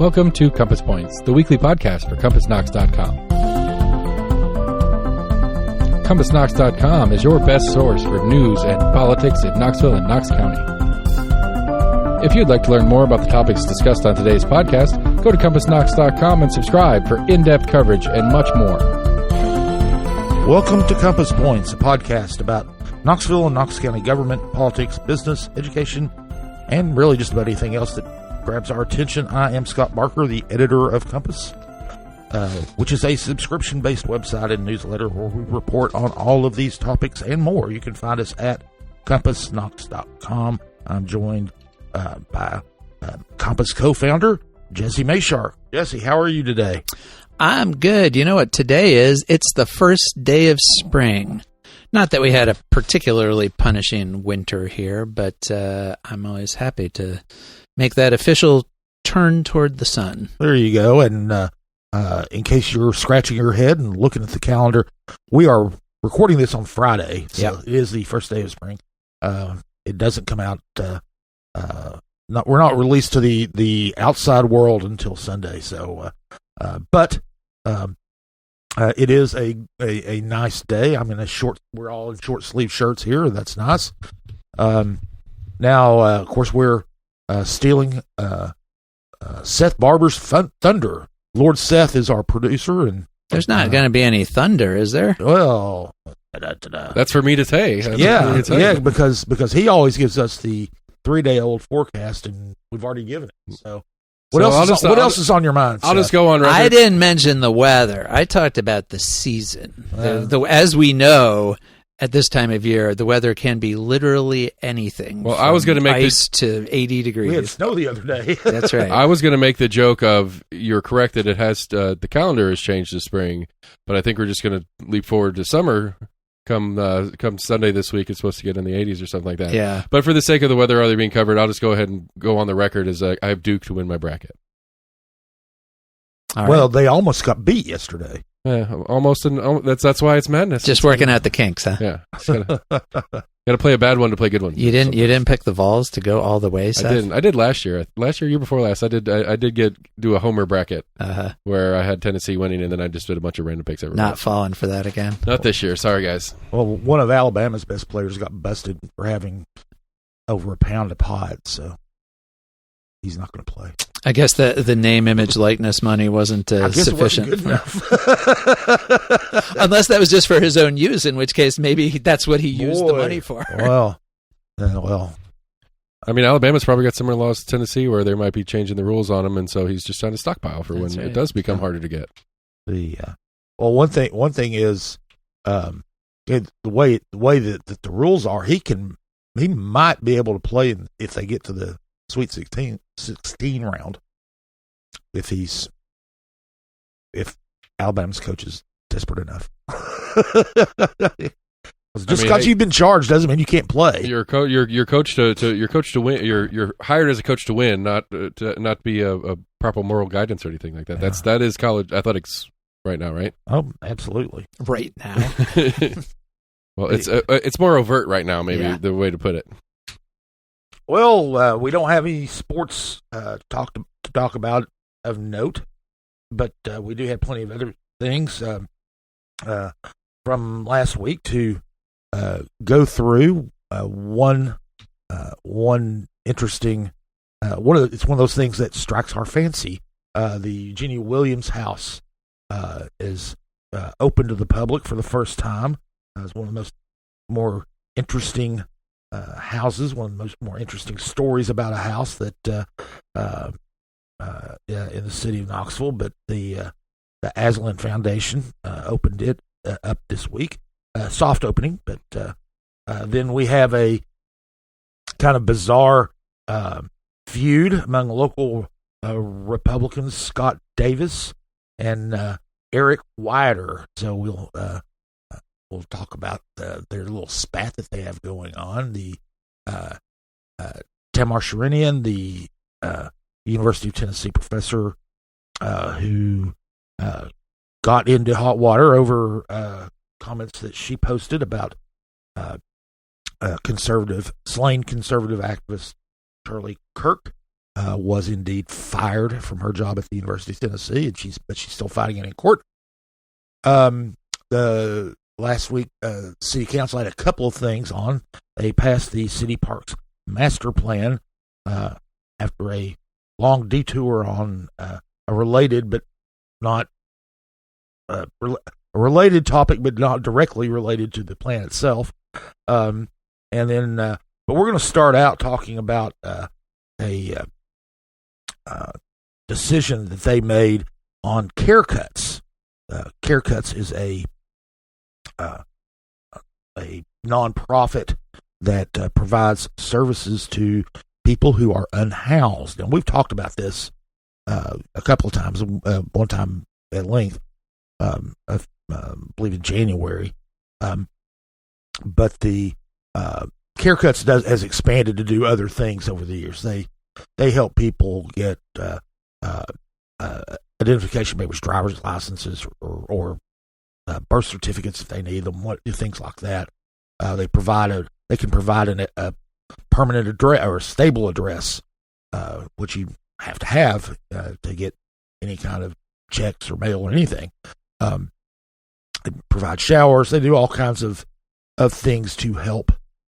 Welcome to Compass Points, the weekly podcast for CompassKnox.com. CompassKnox.com is your best source for news and politics in Knoxville and Knox County. If you'd like to learn more about the topics discussed on today's podcast, go to CompassKnox.com and subscribe for in-depth coverage and much more. Welcome to Compass Points, a podcast about Knoxville and Knox County government, politics, business, education, and really just about anything else that grabs our attention. I am Scott Barker, the editor of Compass, which is a subscription-based website and newsletter where we report on all of these topics and more. You can find us at CompassKnox.com. I'm joined by Compass co-founder Jesse Mayshark. Jesse, how are you today? I'm good. You know what today is? It's the first day of spring. Not that we had a particularly punishing winter here, but I'm always happy to make that official turn toward the sun. There you go. And in case you're scratching your head and looking at the calendar, we are recording this on Friday, so It is the first day of spring. It doesn't come out. We're not released to the outside world until Sunday. So, but it is a nice day. I'm in we're all in short sleeve shirts here. That's nice. Now, of course, we're stealing Seth Barber's Thunder. Lord Seth is our producer, and there's not going to be any thunder, is there? Well, that's for me to say. Because he always gives us the 3-day-old forecast, and we've already given it. So, what else is on your mind, I'll Seth? just go on record. I didn't mention the weather. I talked about the season. As we know, at this time of year, the weather can be literally anything. Well, I was going to make ice to 80 degrees. We had snow the other day. That's right. I was going to make the joke of, you're correct that it has the calendar has changed to spring, but I think we're just going to leap forward to summer. Come Sunday this week, it's supposed to get in the 80s or something like that. Yeah. But for the sake of the weather already being covered, I'll just go ahead and go on the record as I have Duke to win my bracket. All right. Well, they almost got beat yesterday. Yeah, almost. That's why it's madness. Just working out the kinks, huh? Yeah. Got to play a bad one to play a good one. You didn't pick the Vols to go all the way, Seth? I didn't. I did last year. Year before last, I did do a homer bracket where I had Tennessee winning, and then I just did a bunch of random picks everywhere. Not falling for that again. Not this year. Sorry, guys. Well, one of Alabama's best players got busted for having over a pound of pot, so he's not going to play. I guess the name, image, likeness money wasn't sufficient. It wasn't good enough. Unless that was just for his own use, in which case maybe that's what he used the money for. Well. I mean, Alabama's probably got similar laws to Tennessee where they might be changing the rules on him, and so he's just trying to stockpile for when it does become harder to get. Well, one thing is the way that the rules are, he might be able to play if they get to the Sweet 16 round, if Alabama's coach is desperate enough. Just because you've been charged doesn't mean you can't play. You're coach to win. You're hired as a coach to win, not to be a proper moral guidance or anything like that. Yeah. That is college athletics right now, right? Oh, absolutely. Right now. Well, it's more overt right now, maybe the way to put it. Well, we don't have any sports to talk about of note, but we do have plenty of other things from last week to go through. One interesting it's one of those things that strikes our fancy. The Eugenia Williams House is open to the public for the first time. It's one of the more interesting houses, one of the more interesting stories about a house that in the city of Knoxville. But the Aslan Foundation opened it up this week, soft opening. But then we have a kind of bizarre feud among local Republicans, Scott Davis and Erik Wiatr. So we'll talk about their little spat that they have going on. The Tamar Shirinian, the University of Tennessee professor who got into hot water over comments that she posted about slain conservative activist Charlie Kirk, was indeed fired from her job at the University of Tennessee, and she's still fighting it in court. The last week, City Council had a couple of things on. They passed the City Parks Master Plan after a long detour on a related but not a related topic, but not directly related to the plan itself. And then, but we're going to start out talking about a decision that they made on Care Cuts. Care Cuts is a nonprofit that provides services to people who are unhoused, and we've talked about this a couple of times. One time at length, I believe in January. But the Care Cuts has expanded to do other things over the years. They help people get identification papers, driver's licenses, or birth certificates if they need them. Things like that. They can provide a permanent address or a stable address, which you have to get any kind of checks or mail or anything. They provide showers. They do all kinds of things to help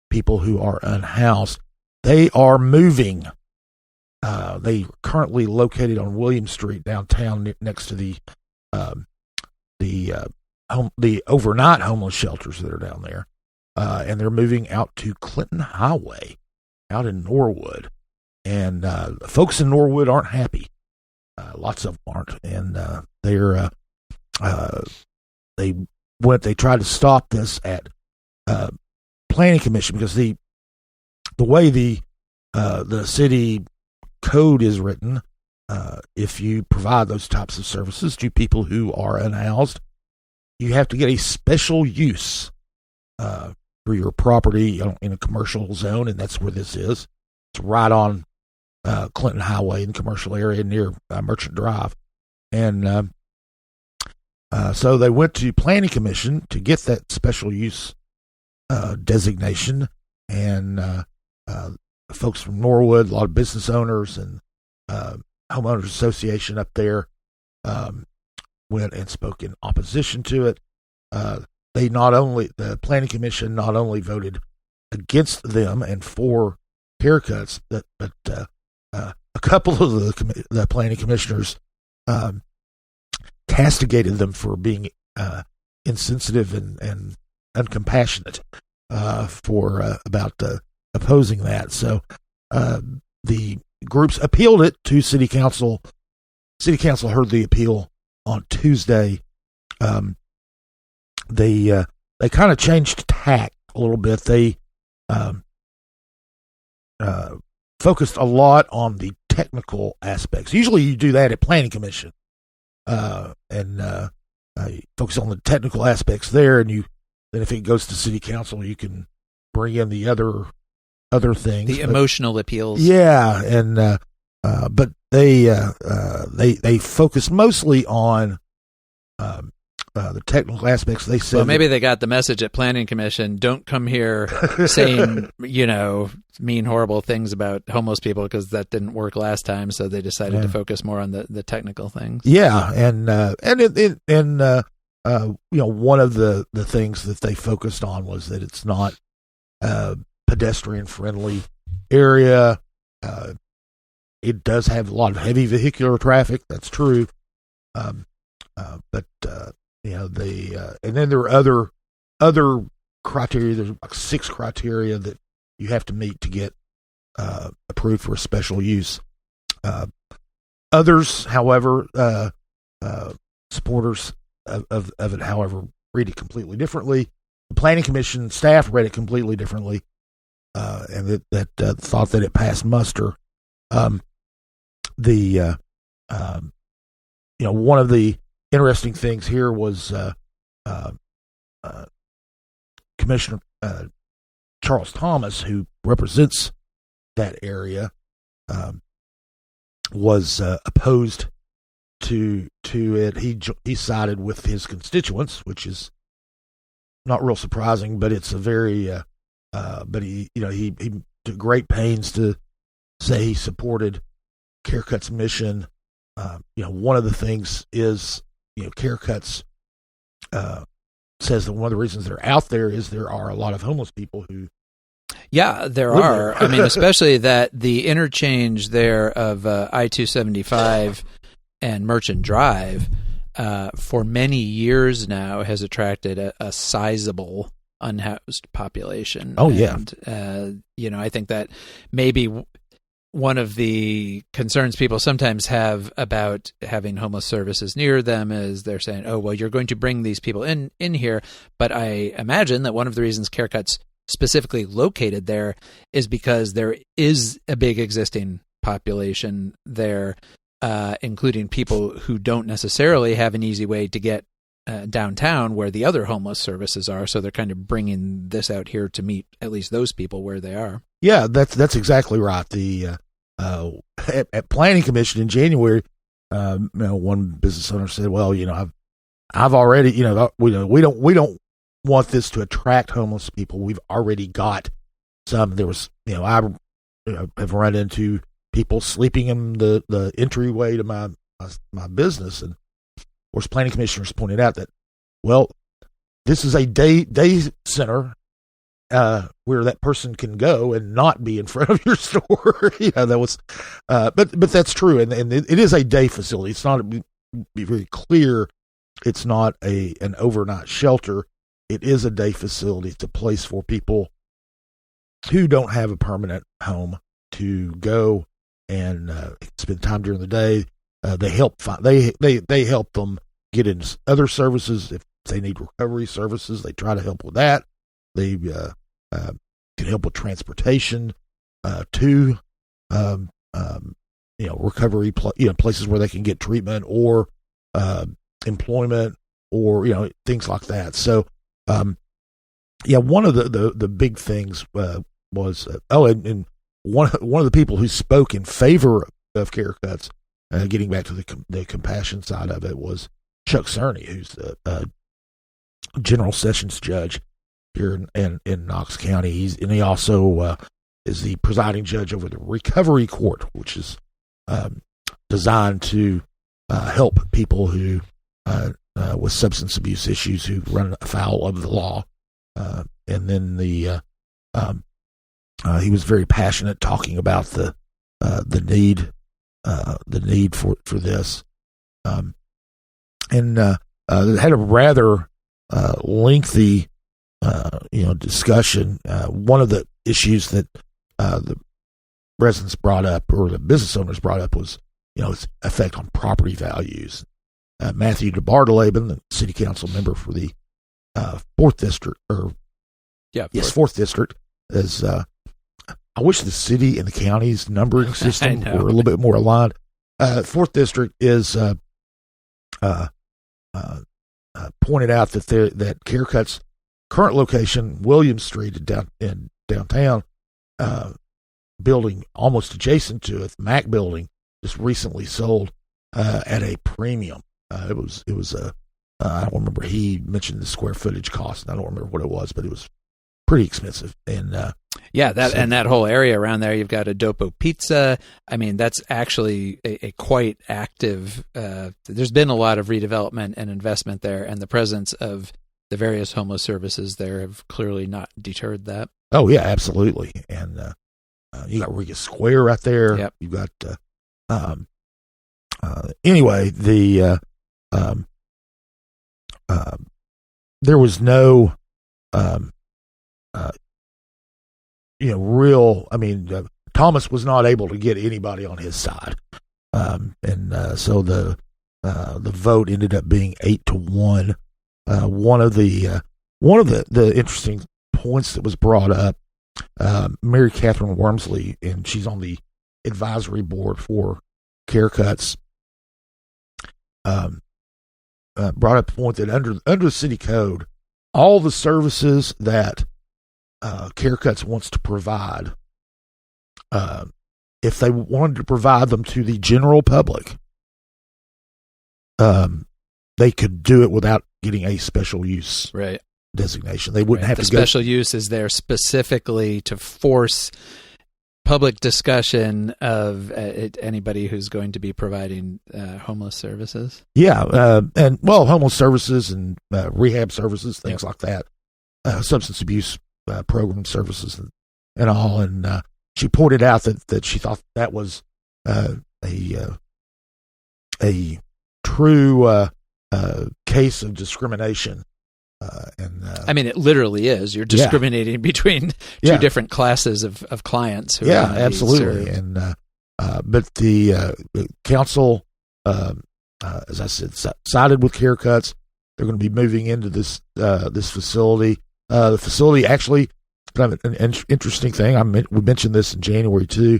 people who are unhoused. They are moving. They are currently located on William Street downtown, next to the overnight homeless shelters that are down there, and they're moving out to Clinton Highway, out in Norwood. And folks in Norwood aren't happy. Lots of them aren't, and they tried to stop this at Planning Commission, because the way the city code is written, if you provide those types of services to people who are unhoused, you have to get a special use for your property in a commercial zone, and that's where this is. It's right on Clinton Highway in the commercial area near Merchant Drive. And so they went to Planning Commission to get that special use designation, and folks from Norwood, a lot of business owners and homeowners association up there went and spoke in opposition to it. The Planning Commission not only voted against them and for Care Cuts, but a couple of the planning commissioners castigated them for being insensitive and uncompassionate about opposing that. So the groups appealed it to City Council. City Council heard the appeal on Tuesday. They kind of changed tack a little bit. They focused a lot on the technical aspects. Usually you do that at Planning Commission, and you focus on the technical aspects there, and then if it goes to City Council, you can bring in the other things. The emotional appeals. Yeah, and but they focus mostly on the technical aspects. They said, well, maybe they got the message at Planning Commission: don't come here saying mean, horrible things about homeless people, because that didn't work last time. So they decided to focus more on the technical things. Yeah, and one of the things that they focused on was that it's not pedestrian friendly area. It does have a lot of heavy vehicular traffic. That's true. But and then there are other criteria. There's like 6 criteria that you have to meet to get approved for a special use. Others, however, supporters of it, however, read it completely differently. The Planning Commission staff read it completely differently, and that thought that it passed muster. One of the interesting things here was Commissioner Charles Thomas, who represents that area, was opposed to it. He sided with his constituents, which is not real surprising, but it's a very but he took great pains to say he supported Care Cut's mission. One of the things is, Care Cuts says that one of the reasons they're out there is there are a lot of homeless people who. Yeah, there are. I mean, especially that the interchange there of I-275 and Merchant Drive for many years now has attracted a sizable unhoused population. Oh, yeah. And, I think that maybe one of the concerns people sometimes have about having homeless services near them is they're saying, oh, well, you're going to bring these people in here. But I imagine that one of the reasons Care Cuts specifically located there is because there is a big existing population there, including people who don't necessarily have an easy way to get downtown where the other homeless services are. So they're kind of bringing this out here to meet at least those people where they are. Yeah, that's exactly right. The at Planning Commission in January, one business owner said, "Well, I've already, we don't want this to attract homeless people. We've already got some. There was, I have run into people sleeping in the entryway to my business, and of course, planning commissioners pointed out that, well, this is a day center where that person can go and not be in front of your store. That was, but that's true, and it is a day facility. It's not, be very clear, it's not an overnight shelter. It is a day facility. It's a place for people who don't have a permanent home to go and spend time during the day. They help they help them get into other services. If they need recovery services, they try to help with that. They can help with transportation to recovery, places where they can get treatment or employment or things like that. So. One of the big things was and one of the people who spoke in favor of Care Cuts, getting back to the compassion side of it, was Chuck Cerny, who's the General Sessions Judge here in Knox County. He also is the presiding judge over the Recovery Court, which is designed to help people who. With substance abuse issues who run afoul of the law, and then he was very passionate talking about the need for this, and had a rather lengthy discussion. One of the issues that the residents brought up, or the business owners brought up, was its effect on property values. Matthew DeBartoleben, the city council member for the 4th District, Fourth District, is. I wish the city and the county's numbering system were a little bit more aligned. 4th District is pointed out that Care Cut's current location, Williams Street in downtown, building almost adjacent to it, the Mac building, just recently sold at a premium. It was I don't remember. He mentioned the square footage cost, and I don't remember what it was, but it was pretty expensive. And that whole area around there, you've got a Dopo Pizza. I mean, that's actually a quite active. There's been a lot of redevelopment and investment there, and the presence of the various homeless services there have clearly not deterred that. Oh yeah, absolutely. And you got Riga Square right there. Yep. You got anyway, there was no, real. I mean, Thomas was not able to get anybody on his side, so the vote ended up being 8-1. One of the interesting points that was brought up, Mary Catherine Wormsley, and she's on the advisory board for Care Cuts, brought up a point that under the city code, all the services that Care Cuts wants to provide, if they wanted to provide them to the general public, they could do it without getting a special use designation. They wouldn't have to go. The special use is there specifically to force public discussion of anybody who's going to be providing homeless services. Yeah, and homeless services and rehab services, things like that, substance abuse program services and all. And she pointed out that she thought that was a true case of discrimination. I mean, it literally is. You're discriminating between two different classes of clients. Who are absolutely. And but the council, as I said, sided with Care Cuts. They're going to be moving into this facility. The facility actually, kind of an interesting thing. We mentioned this in January too.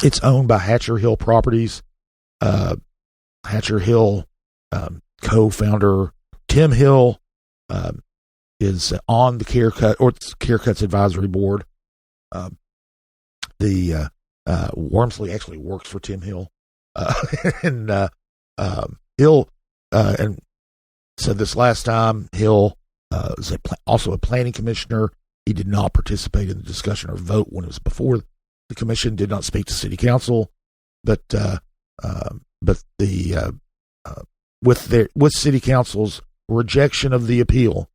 It's owned by Hatcher Hill Properties. Hatcher Hill co-founder Tim Hill is on the Care Cuts advisory board. The Wormsley actually works for Tim Hill, and Hill and said this last time. Hill is also a planning commissioner. He did not participate in the discussion or vote when it was before the commission. Did not speak to city council, but with city council's rejection of the appeal,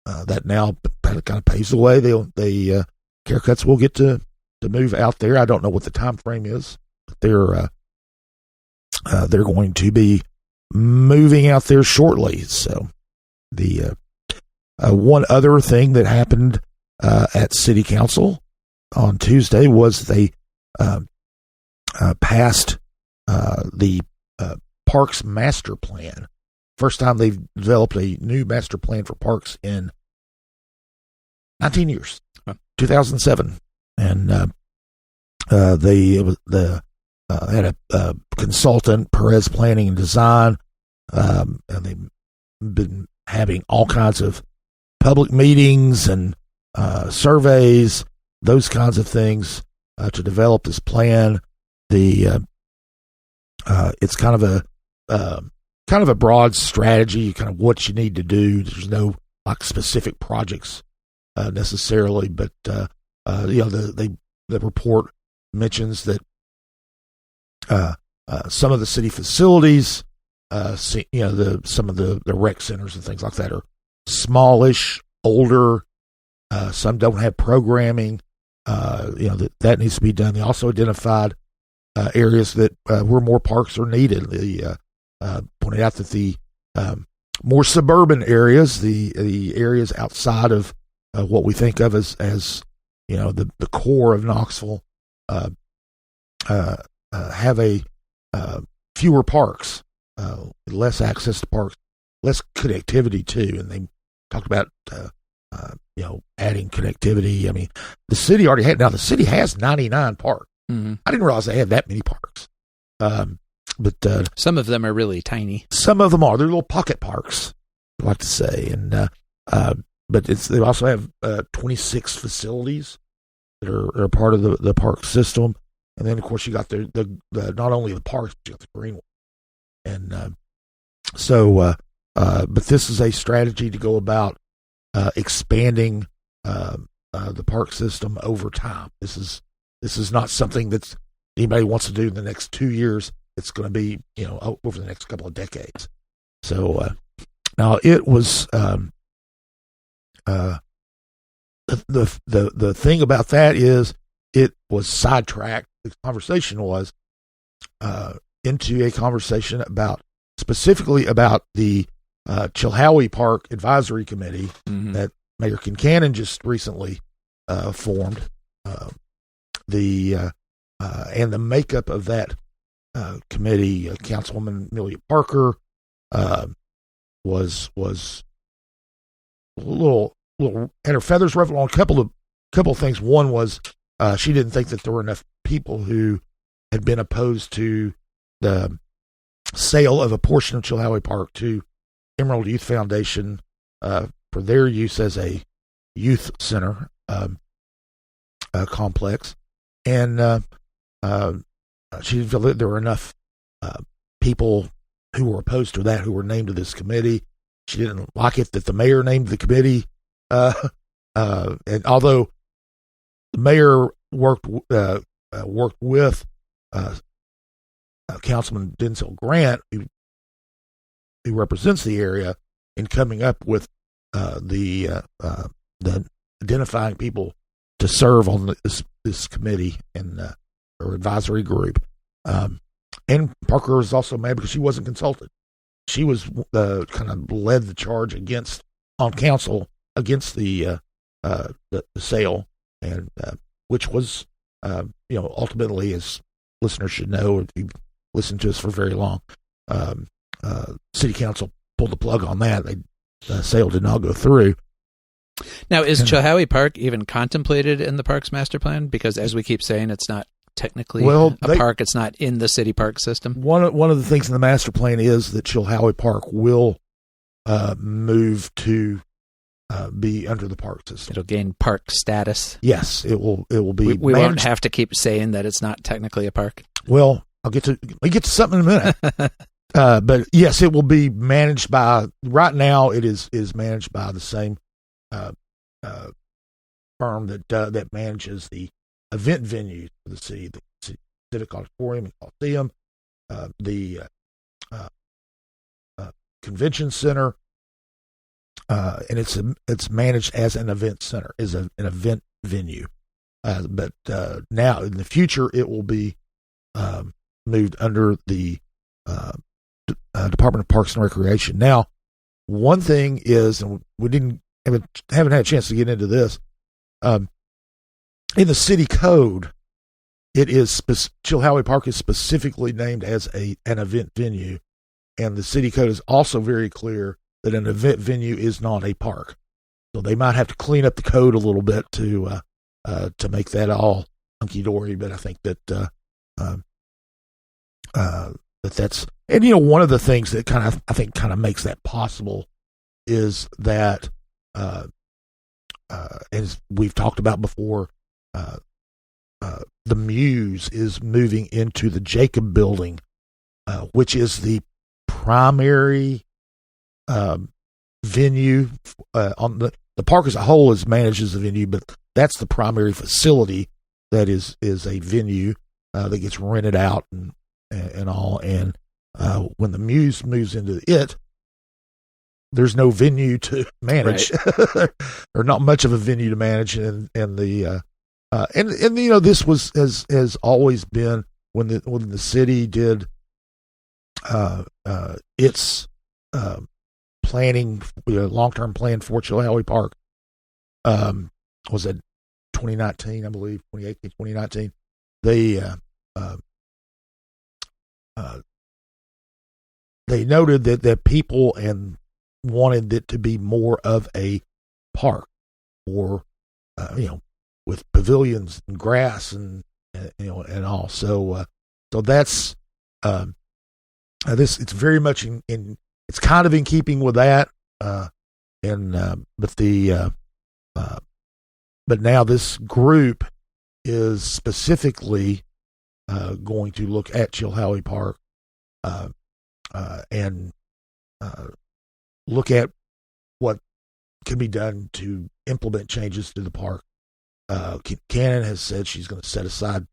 that now kind of paves the way. They Care Cuts will get to move out there. I don't know what the time frame is, but they're going to be moving out there shortly. So the one other thing that happened at city council on Tuesday was they passed the parks master plan. First time they've developed a new master plan for parks in 19 years, 2007. And they had a consultant, Perez Planning and Design, and they've been having all kinds of public meetings and surveys, those kinds of things to develop this plan. It's kind of a broad strategy, kind of what you need to do. There's no specific projects necessarily, but the report mentions that some of the city facilities, some of the rec centers and things like that are smallish, older. Some don't have programming. That needs to be done. They also identified areas that where more parks are needed. They pointed out that the more suburban areas, the areas outside of what we think of as the core of Knoxville, have fewer parks, less access to parks, less connectivity too. And they talked about adding connectivity. I mean, the city already had. Now the city has 99 parks. Mm-hmm. I didn't realize they had that many parks. But some of them are really tiny. Some of them are. They're little pocket parks, I like to say. And but they also have 26 facilities that are part of the park system. And then, of course, you got the not only the parks, but you got the greenway. And but this is a strategy to go about expanding the park system over time. This is not something that anybody wants to do in the next 2 years. It's going to be, over the next couple of decades. So now it was the thing about that is it was sidetracked. The conversation was into a conversation specifically about the Chilhowie Park Advisory Committee that Mayor Kincannon just recently formed. And the makeup of that committee, Councilwoman Amelia Parker was a little had her feathers ruffled on a couple of things. One was she didn't think that there were enough people who had been opposed to the sale of a portion of Chilhowie Park to Emerald Youth Foundation for their use as a youth center complex, and she didn't feel that there were enough people who were opposed to that who were named to this committee. She didn't like it that the mayor named the committee, and although the mayor worked with Councilman Denzel Grant, who represents the area, in coming up with the identifying people to serve on this committee and or advisory group. And Parker is also mad because she wasn't consulted. She was kind of led the charge on council against the sale, and which was ultimately, as listeners should know if you've listened to us for very long, city council pulled the plug on that. The sale did not go through. Now, is Chilhowie Park even contemplated in the Parks Master Plan? Because as we keep saying, it's not technically a park. It's not in the city park system. One of the things in the master plan is that Chilhowie Park will move to be under the park system. It'll gain park status. Yes, it will be. We won't have to keep saying that it's not technically a park. Well, we get to something in a minute. But yes, it will be managed by. Right now, it is managed by the same firm that manages the event venues for the city, the Civic Auditorium and Coliseum, the convention center, and it's managed as an event center, as an event venue. But now in the future, it will be moved under the Department of Parks and Recreation. Now, one thing is, and we haven't had a chance to get into this. In the city code, it is Chilhowie Park is specifically named as an event venue, and the city code is also very clear that an event venue is not a park. So they might have to clean up the code a little bit to make that all hunky dory. But I think that that's, and one of the things that kind of makes that possible is that as we've talked about before, the Muse is moving into the Jacob Building, which is the primary venue. On the park as a whole is managed as a venue, but that's the primary facility that is a venue that gets rented out and all. And when the Muse moves into it, there's no venue to manage, right. Or not much of a venue to manage, and this has always been when the city did its planning, long-term plan for Chilhowie Park. Was it 2019, I believe, 2018, 2019? They noted that people wanted it to be more of a park, or with pavilions and grass and all. So that's this. It's very much in. It's kind of in keeping with that. But now this group is specifically going to look at Chilhowie Park and look at what can be done to implement changes to the park. Cannon has said she's going to set aside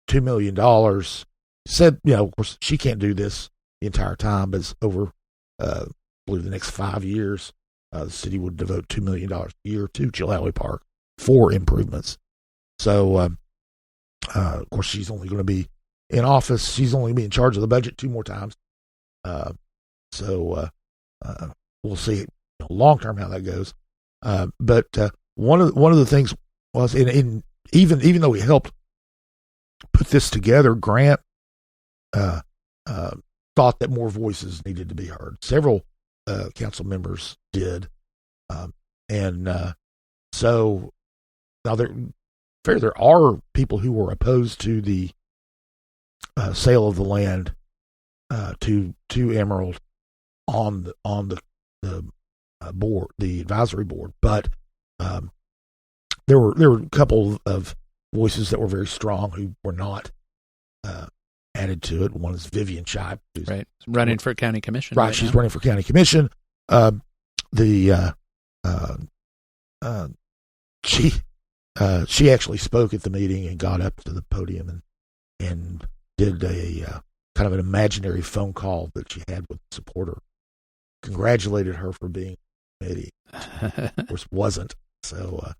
$2 million. Said, of course, she can't do this the entire time, but it's over, I believe, the next 5 years. The city would devote $2 million a year to Chilhowie Park for improvements. So, of course, she's only going to be in office. She's only going to be in charge of the budget 2 more times. So we'll see long term how that goes. But one of the things was, even though we helped put this together, Grant thought that more voices needed to be heard. Several council members did, so now there are people who were opposed to the sale of the land to Emerald on the board, the advisory board, but there were a couple of voices that were very strong who were not added to it. One is Vivian Shipe, who's running for county commission. Right, she's running for county commission. she actually spoke at the meeting and got up to the podium and did a kind of an imaginary phone call that she had with a supporter. Congratulated her for being committee. Of course, wasn't. So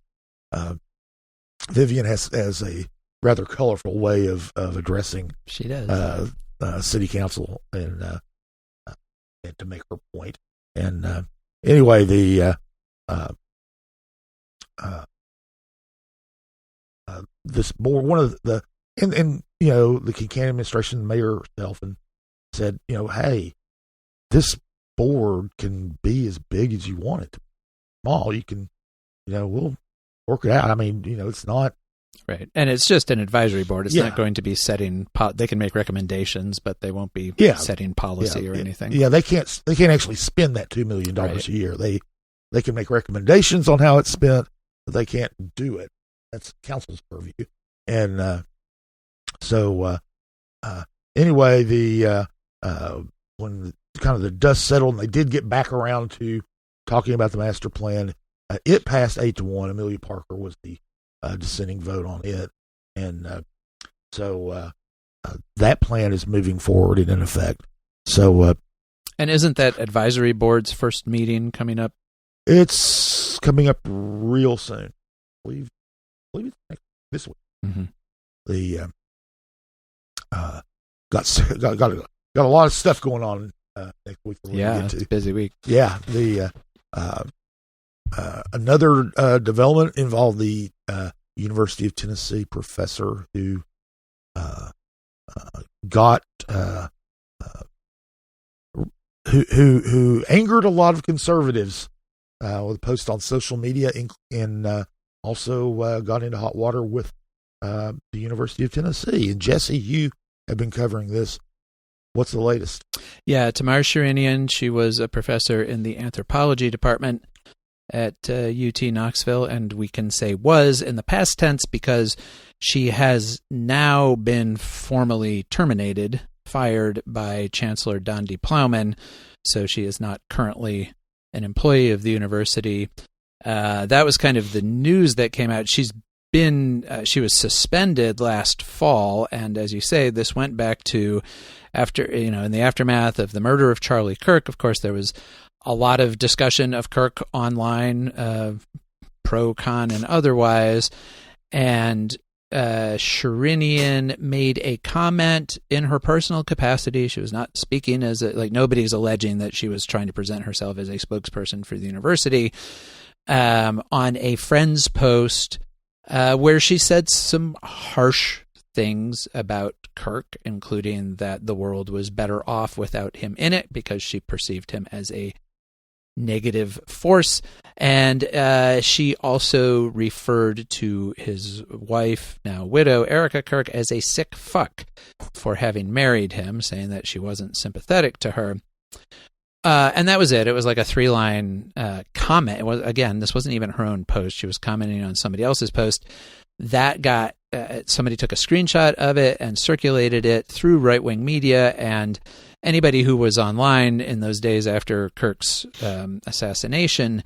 Vivian has a rather colorful way of addressing. She does. City council and to make her point. And anyway, the this board, one of the and you know, the Kincannon administration, the mayor herself, and said, you know, hey, this board can be as big as you want it to be. Small, you can, you know, we'll work it out. I mean, you know, it's not right, and it's just an advisory board. It's not going to be setting. They can make recommendations, but they won't be setting policy or anything. Yeah, they can't actually spend that $2 million a year. They can make recommendations on how it's spent, but they can't do it. That's council's purview. And so anyway, the when kind of the dust settled and they did get back around to talking about the master plan, it passed 8-1. Amelia Parker was the dissenting vote on it, and so that plan is moving forward and in effect. So, and isn't that advisory board's first meeting coming up? It's coming up real soon. I believe it's this week. Mm-hmm. The got a lot of stuff going on next week. It's a busy week. Yeah, the another development involved the University of Tennessee professor who got who angered a lot of conservatives with a post on social media, and also got into hot water with the University of Tennessee. And Jesse, you have been covering this. What's the latest? Yeah, Tamar Shirinian, she was a professor in the anthropology department at UT Knoxville, and we can say was in the past tense because she has now been formally terminated, fired by Chancellor Don D. Plowman, so she is not currently an employee of the university. That was kind of the news that came out. She was suspended last fall, and as you say, this went back to after, in the aftermath of the murder of Charlie Kirk. Of course, there was a lot of discussion of Kirk online, pro, con, and otherwise, and Shirinian made a comment in her personal capacity. She was not speaking as nobody's alleging that she was trying to present herself as a spokesperson for the university, on a friend's post where she said some harsh things about Kirk, including that the world was better off without him in it because she perceived him as a negative force. And she also referred to his wife, now widow, Erica Kirk, as a sick fuck for having married him, saying that she wasn't sympathetic to her. And that was it. It was like a 3-line comment. It was, again, this wasn't even her own post. She was commenting on somebody else's post. That got, somebody took a screenshot of it and circulated it through right-wing media, and anybody who was online in those days after Kirk's assassination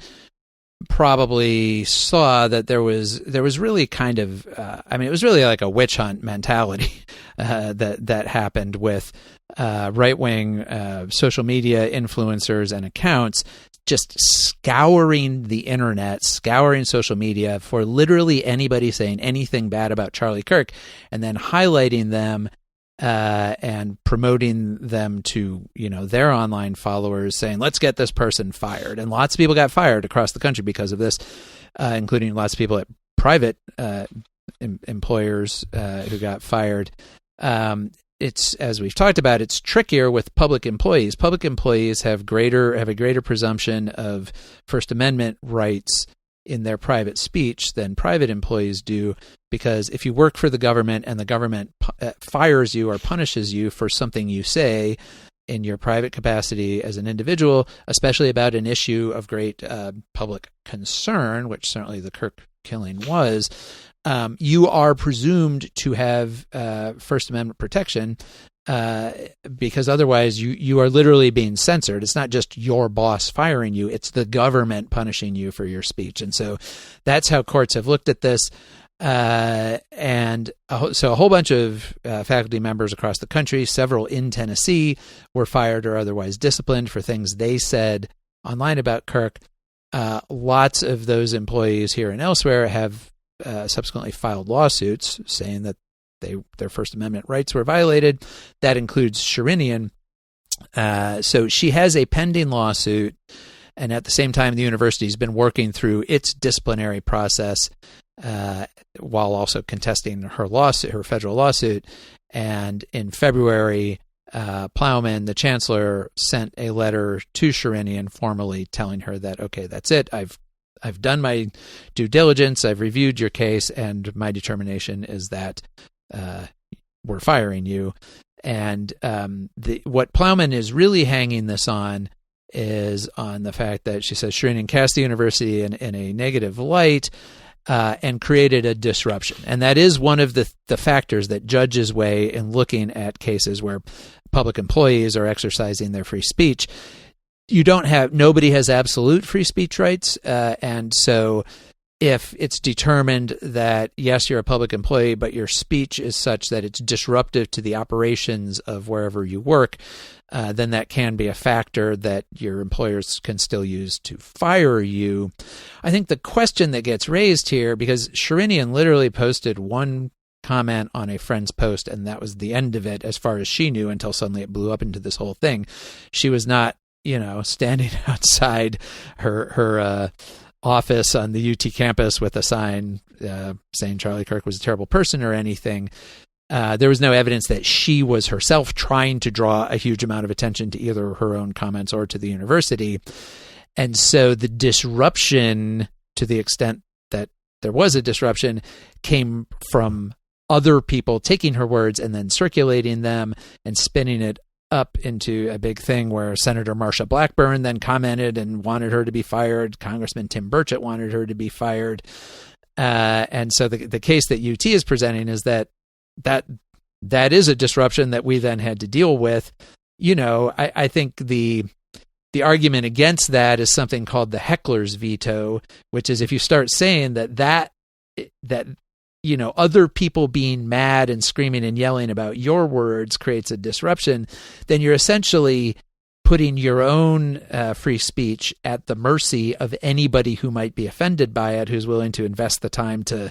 probably saw that there was really kind of, it was really like a witch hunt mentality that happened with right-wing social media influencers and accounts just scouring the internet, scouring social media for literally anybody saying anything bad about Charlie Kirk, and then highlighting them and promoting them to, their online followers, saying, let's get this person fired. And lots of people got fired across the country because of this, including lots of people at private employers who got fired. It's, as we've talked about, it's trickier with public employees. Public employees have a greater presumption of First Amendment rights in their private speech than private employees do, because if you work for the government and the government fires you or punishes you for something you say in your private capacity as an individual, especially about an issue of great public concern, which certainly the Kirk killing was, you are presumed to have First Amendment protection because otherwise you are literally being censored. It's not just your boss firing you, it's the government punishing you for your speech. And so that's how courts have looked at this. So a whole bunch of faculty members across the country, several in Tennessee, were fired or otherwise disciplined for things they said online about Kirk. Lots of those employees here and elsewhere have subsequently filed lawsuits saying that their First Amendment rights were violated. That includes Shirinian. So she has a pending lawsuit, and at the same time, the university's been working through its disciplinary process while also contesting her federal lawsuit. And in February, Plowman, the chancellor, sent a letter to Shirinian formally telling her that, okay, that's it. I've done my due diligence. I've reviewed your case, and my determination is that we're firing you. And what Plowman is really hanging this on is on the fact that she says Shirinian cast the university in a negative light and created a disruption. And that is one of the factors that judges weigh in looking at cases where public employees are exercising their free speech. Nobody has absolute free speech rights. And so if it's determined that, yes, you're a public employee, but your speech is such that it's disruptive to the operations of wherever you work, then that can be a factor that your employers can still use to fire you. I think the question that gets raised here, because Shirinian literally posted one comment on a friend's post, and that was the end of it as far as she knew, until suddenly it blew up into this whole thing. She was not, standing outside her office on the UT campus with a sign saying Charlie Kirk was a terrible person or anything. There was no evidence that she was herself trying to draw a huge amount of attention to either her own comments or to the university. And so the disruption, to the extent that there was a disruption, came from other people taking her words and then circulating them and spinning it up into a big thing where Senator Marsha Blackburn then commented and wanted her to be fired. Congressman Tim Burchett wanted her to be fired. And so the case that UT is presenting is that is a disruption that we then had to deal with. I think the argument against that is something called the heckler's veto, which is if you start saying that other people being mad and screaming and yelling about your words creates a disruption, then you're essentially putting your own free speech at the mercy of anybody who might be offended by it, who's willing to invest the time to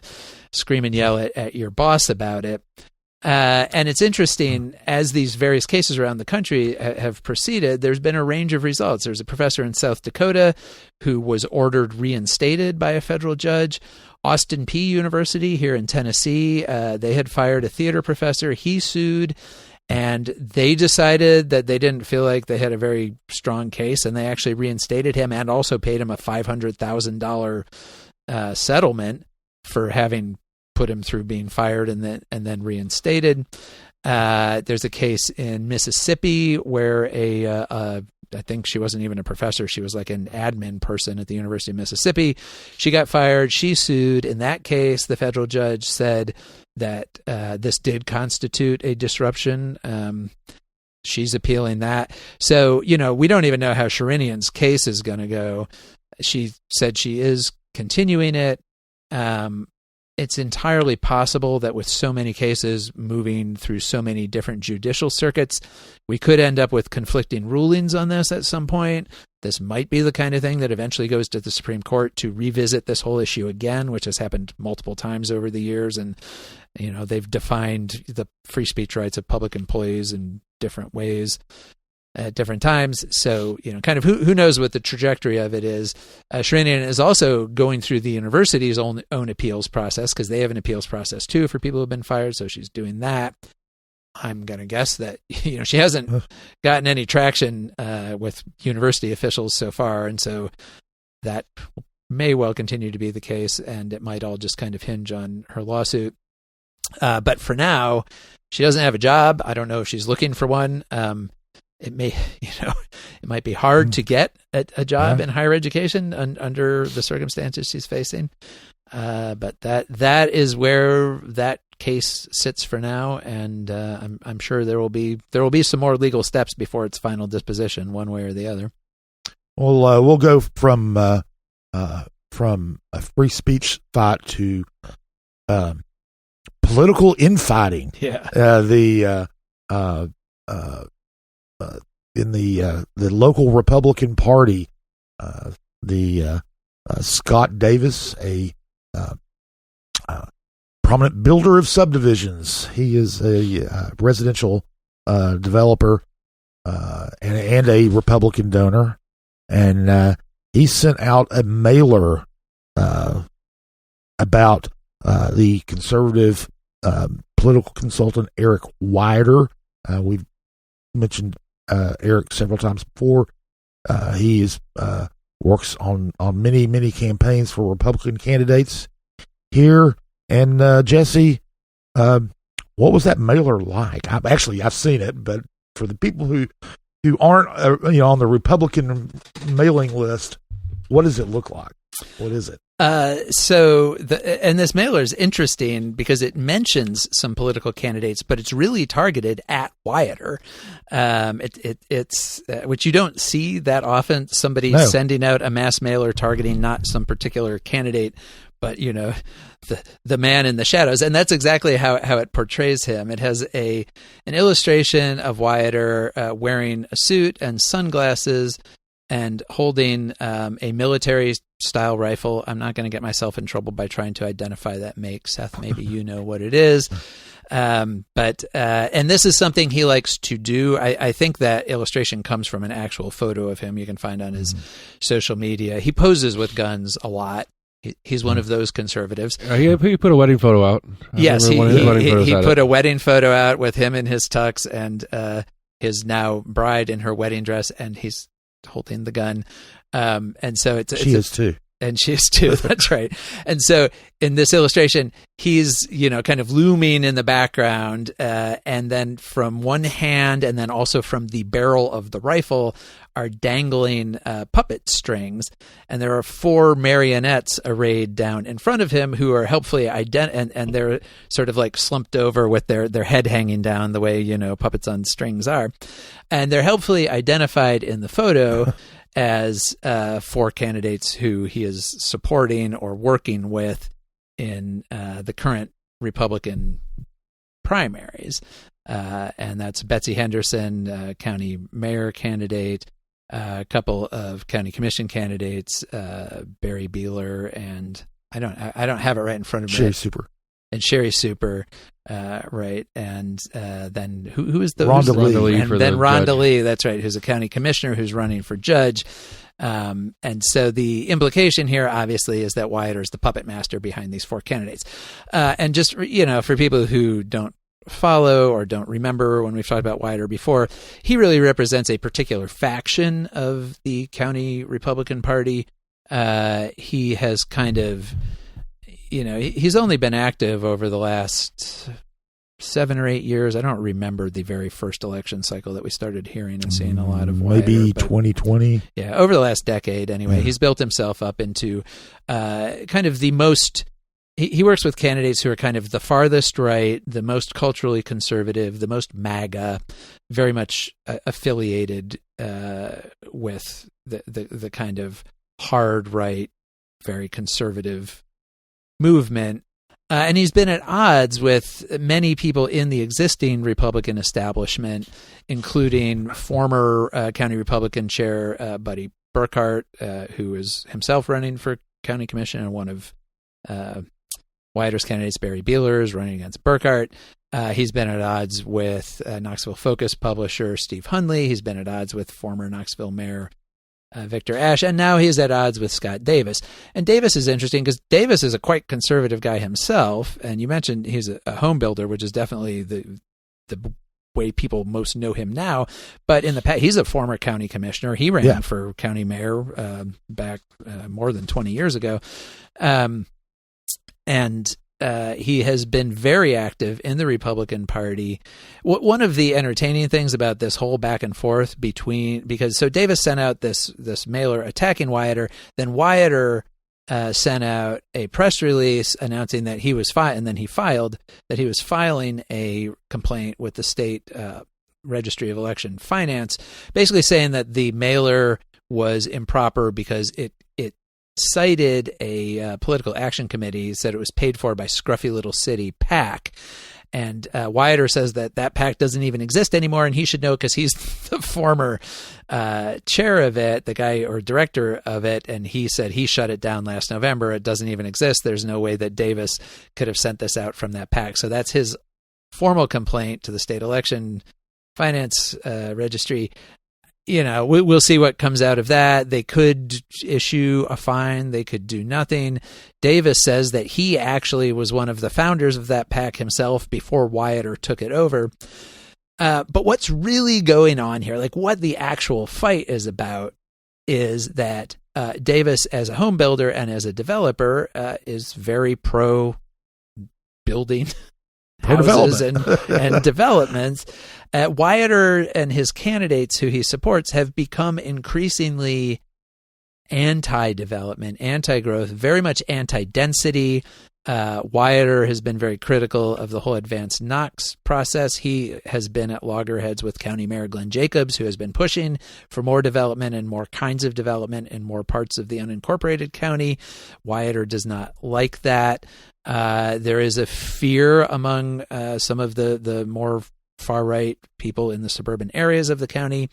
scream and yell at your boss about it. And it's interesting, as these various cases around the country have proceeded, there's been a range of results. There's a professor in South Dakota who was ordered reinstated by a federal judge. Austin P University here in Tennessee, they had fired a theater professor. He sued, and they decided that they didn't feel like they had a very strong case, and they actually reinstated him and also paid him a $500,000 settlement for having put him through being fired and then reinstated. There's a case in Mississippi where I think she wasn't even a professor. She was like an admin person at the University of Mississippi. She got fired. She sued. In that case, the federal judge said that this did constitute a disruption. She's appealing that. So, we don't even know how Shirinian's case is going to go. She said she is continuing it. It's entirely possible that with so many cases moving through so many different judicial circuits, we could end up with conflicting rulings on this at some point. This might be the kind of thing that eventually goes to the Supreme Court to revisit this whole issue again, which has happened multiple times over the years. And, they've defined the free speech rights of public employees in different ways at different times. So, kind of who knows what the trajectory of it is. Shirinian is also going through the university's own appeals process, because they have an appeals process too for people who have been fired. So she's doing that. I'm going to guess that, she hasn't gotten any traction with university officials so far. And so that may well continue to be the case, and it might all just kind of hinge on her lawsuit. But for now, she doesn't have a job. I don't know if she's looking for one. It may, it might be hard to get a job in higher education under the circumstances she's facing. But that is where that case sits for now, and I'm sure there will be some more legal steps before its final disposition, one way or the other. Well, we'll go from a free speech fight to political infighting. Yeah. In the local Republican Party, Scott Davis, a prominent builder of subdivisions. He is a residential developer and a Republican donor, and he sent out a mailer about the conservative political consultant Erik Wiatr. We've mentioned Erik several times before. He is works on many campaigns for Republican candidates here. And Jesse, what was that mailer like? I've seen it, but for the people who aren't on the Republican mailing list, what does it look like? What is it? And this mailer is interesting because it mentions some political candidates, but it's really targeted at Wiatr. It's which you don't see that often. Somebody sending out a mass mailer targeting not some particular candidate, but the man in the shadows. And that's exactly how it portrays him. It has an illustration of Wiatr wearing a suit and sunglasses and holding a military-style rifle. I'm not going to get myself in trouble by trying to identify that make. Seth, maybe you know what it is. And this is something he likes to do. I think that illustration comes from an actual photo of him you can find on his social media. He poses with guns a lot. He's one of those conservatives. He put a wedding photo out. Yes, he put a wedding photo out with him in his tux and his now bride in her wedding dress, and he's holding the gun. And so she is too. And she is too. That's right. And so in this illustration, he's, kind of looming in the background. And then from one hand and then also from the barrel of the rifle are dangling puppet strings. And there are 4 marionettes arrayed down in front of him who are helpfully and they're sort of like slumped over with their head hanging down the way, puppets on strings are. And they're helpfully identified in the photo as 4 candidates who he is supporting or working with in the current Republican primaries. And that's Betsy Henderson, county mayor candidate, a couple of county commission candidates, Barry Beeler, and I don't have it right in front of me. Sherry Super, right, and then who is the Rhonda Lee? And then Rhonda Lee, that's right, who's a county commissioner who's running for judge. And so the implication here, obviously, is that Wiatr is the puppet master behind these 4 candidates. And just for people who don't follow or don't remember when we've talked about Wiatr before, he really represents a particular faction of the county Republican Party. He has kind of he's only been active over the last 7 or 8 years. I don't remember the very first election cycle that we started hearing and seeing a lot of Wiatr. Maybe 2020. Yeah, over the last decade anyway. He's built himself up into kind of the most... He works with candidates who are kind of the farthest right, the most culturally conservative, the most MAGA, very much affiliated with the kind of hard right, very conservative movement. And he's been at odds with many people in the existing Republican establishment, including former county Republican chair Buddy Burkhart, who is himself running for county commission, and one of Wiatr's candidates, Barry Beeler, is running against Burkhart. He's been at odds with Knoxville Focus publisher Steve Hundley. He's been at odds with former Knoxville mayor Victor Ashe, and now he's at odds with Scott Davis. And Davis is interesting because Davis is a quite conservative guy himself, and you mentioned he's a home builder, which is definitely the way people most know him now. But in the past, he's a former county commissioner. He ran for county mayor back more than 20 years ago. And he has been very active in the Republican Party. One of the entertaining things about this whole back and forth because Davis sent out this mailer attacking Wiatr, then Wiatr sent out a press release announcing that he was and then he filed that he was filing a complaint with the state Registry of Election Finance, basically saying that the mailer was improper because it cited a political action committee, said it was paid for by Scruffy Little City PAC. And Wiatr says that PAC doesn't even exist anymore, and he should know because he's the former chair of it, the guy or director of it, and he said he shut it down last November. It doesn't even exist. There's no way that Davis could have sent this out from that PAC. So that's his formal complaint to the state election finance registry. We'll see what comes out of that. They could issue a fine. They could do nothing. Davis says that he actually was one of the founders of that PAC himself before Wiatr took it over. But what's really going on here, like what the actual fight is about, is that Davis, as a home builder and as a developer, is very pro building houses and developments. Wiatr and his candidates who he supports have become increasingly anti-development, anti-growth, very much anti-density. Wiatr has been very critical of the whole advanced Knox process. He has been at loggerheads with County Mayor Glenn Jacobs, who has been pushing for more development and more kinds of development in more parts of the unincorporated county. Wiatr does not like that. There is a fear among some of the more far-right people in the suburban areas of the county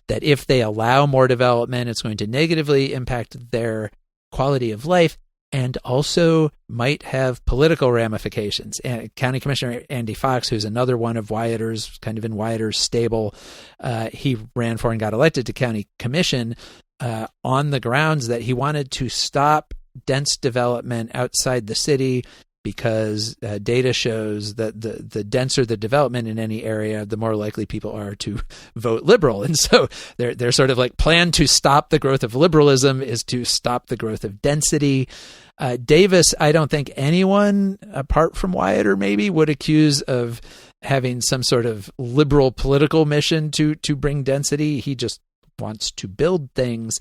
that if they allow more development, it's going to negatively impact their quality of life and also might have political ramifications. And County Commissioner Andy Fox, who's another one of Wiatr's, kind of in Wiatr's stable, he ran for and got elected to county commission on the grounds that he wanted to stop dense development outside the city because data shows that the denser the development in any area, the more likely people are to vote liberal. And so they're sort of like plan to stop the growth of liberalism is to stop the growth of density. Davis, I don't think anyone apart from Wiatr maybe would accuse of having some sort of liberal political mission to bring density. He just wants to build things.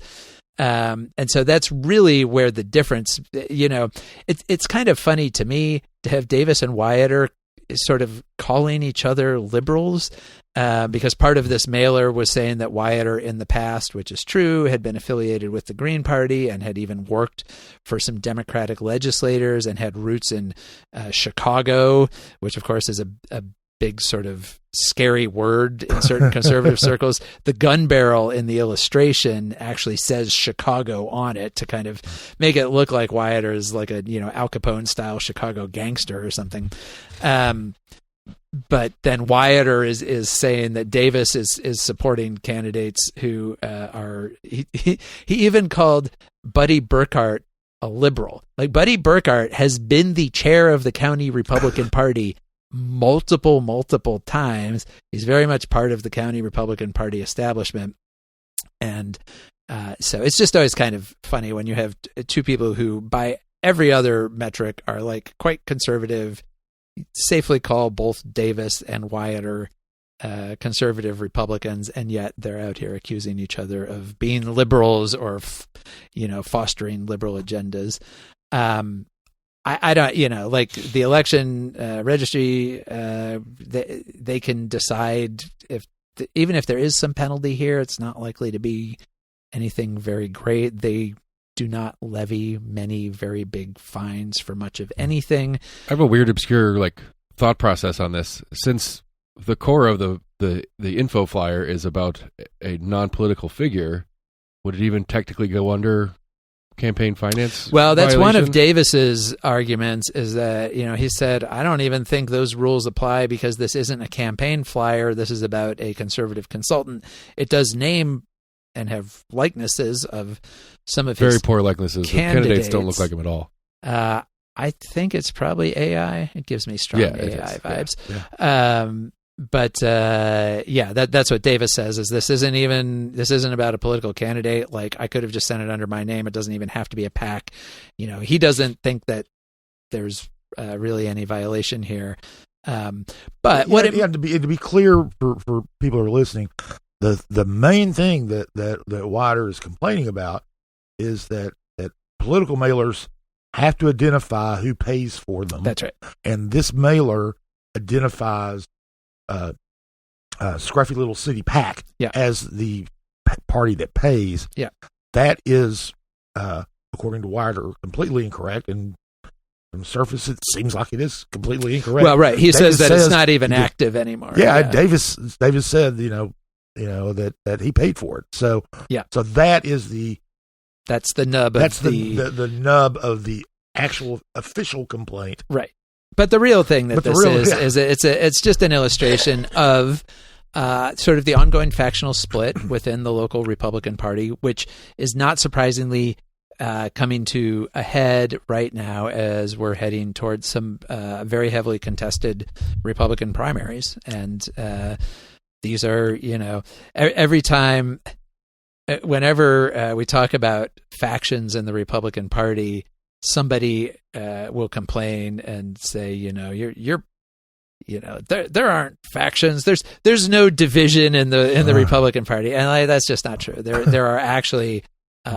And so that's really where the difference, it's kind of funny to me to have Davis and Wiatr sort of calling each other liberals, because part of this mailer was saying that Wiatr in the past, which is true, had been affiliated with the Green Party and had even worked for some Democratic legislators and had roots in Chicago, which of course is a big sort of scary word in certain conservative circles. The gun barrel in the illustration actually says Chicago on it to kind of make it look like Wiatr is like a, Al Capone style Chicago gangster or something. But then Wiatr is saying that Davis is supporting candidates who he even called Buddy Burkhart a liberal. Like Buddy Burkhart has been the chair of the county Republican Party multiple times. He's very much part of the county Republican Party establishment. And so it's just always kind of funny when you have two people who by every other metric are like quite conservative. Safely call both Davis and Wiatr conservative Republicans, and yet they're out here accusing each other of being liberals or fostering liberal agendas. I don't, like the election registry, they can decide even if there is some penalty here, it's not likely to be anything very great. They do not levy many very big fines for much of anything. I have a weird, obscure thought process on this. Since the core of the info flyer is about a non-political figure, would it even technically go under campaign finance? Well, that's violation? one of Davis's arguments is that, he said, I don't even think those rules apply because this isn't a campaign flyer. This is about a conservative consultant. It does name and have likenesses of some of his very poor likenesses. The candidates don't look like him at all. I think it's probably AI. It gives me strong AI vibes. Yeah. That's what Davis says is this isn't about a political candidate. Like I could have just sent it under my name. It doesn't even have to be a PAC. He doesn't think that there's really any violation here. But to be clear for people who are listening, the main thing that Wiatr is complaining about is that political mailers have to identify who pays for them. That's right. And this mailer identifies Scruffy Little City PAC as the party that pays. Yeah. That is, according to Wiatr, completely incorrect. And on the surface, it seems like it is completely incorrect. Well, right. He Davis says that it's not even active anymore. Yeah, Davis said, that he paid for it. So so that is that's the nub. That's the nub of the actual official complaint. Right. But the real thing that is it's just an illustration of sort of the ongoing factional split within the local Republican Party, which is not surprisingly coming to a head right now as we're heading towards some very heavily contested Republican primaries. And these are, every time, whenever we talk about factions in the Republican Party, somebody will complain and say, there aren't factions. There's no division in the Republican Party, and that's just not true. There are actually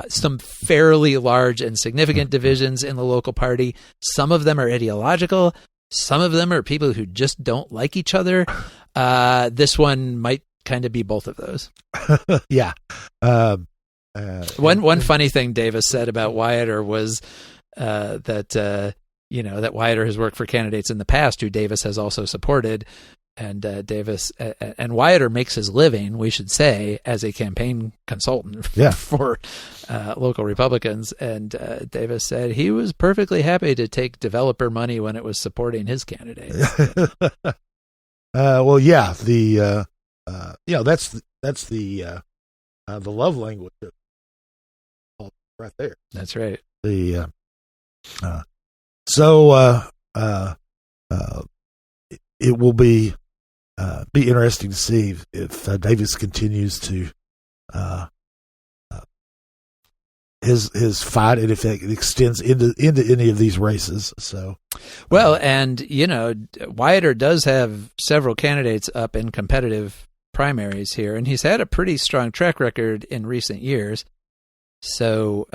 some fairly large and significant divisions in the local party. Some of them are ideological. Some of them are people who just don't like each other. This one might kind of be both of those. Yeah. One funny thing Davis said about Wiatr was that Wiatr has worked for candidates in the past who Davis has also supported, and Davis and Wiatr makes his living, we should say, as a campaign consultant for local Republicans. And Davis said he was perfectly happy to take developer money when it was supporting his candidate. Well, yeah, that's the love language right there. That's right. It will be interesting to see if Davis continues to his fight, and if it extends into any of these races. So, well, and Wiatr does have several candidates up in competitive primaries here, and he's had a pretty strong track record in recent years. So,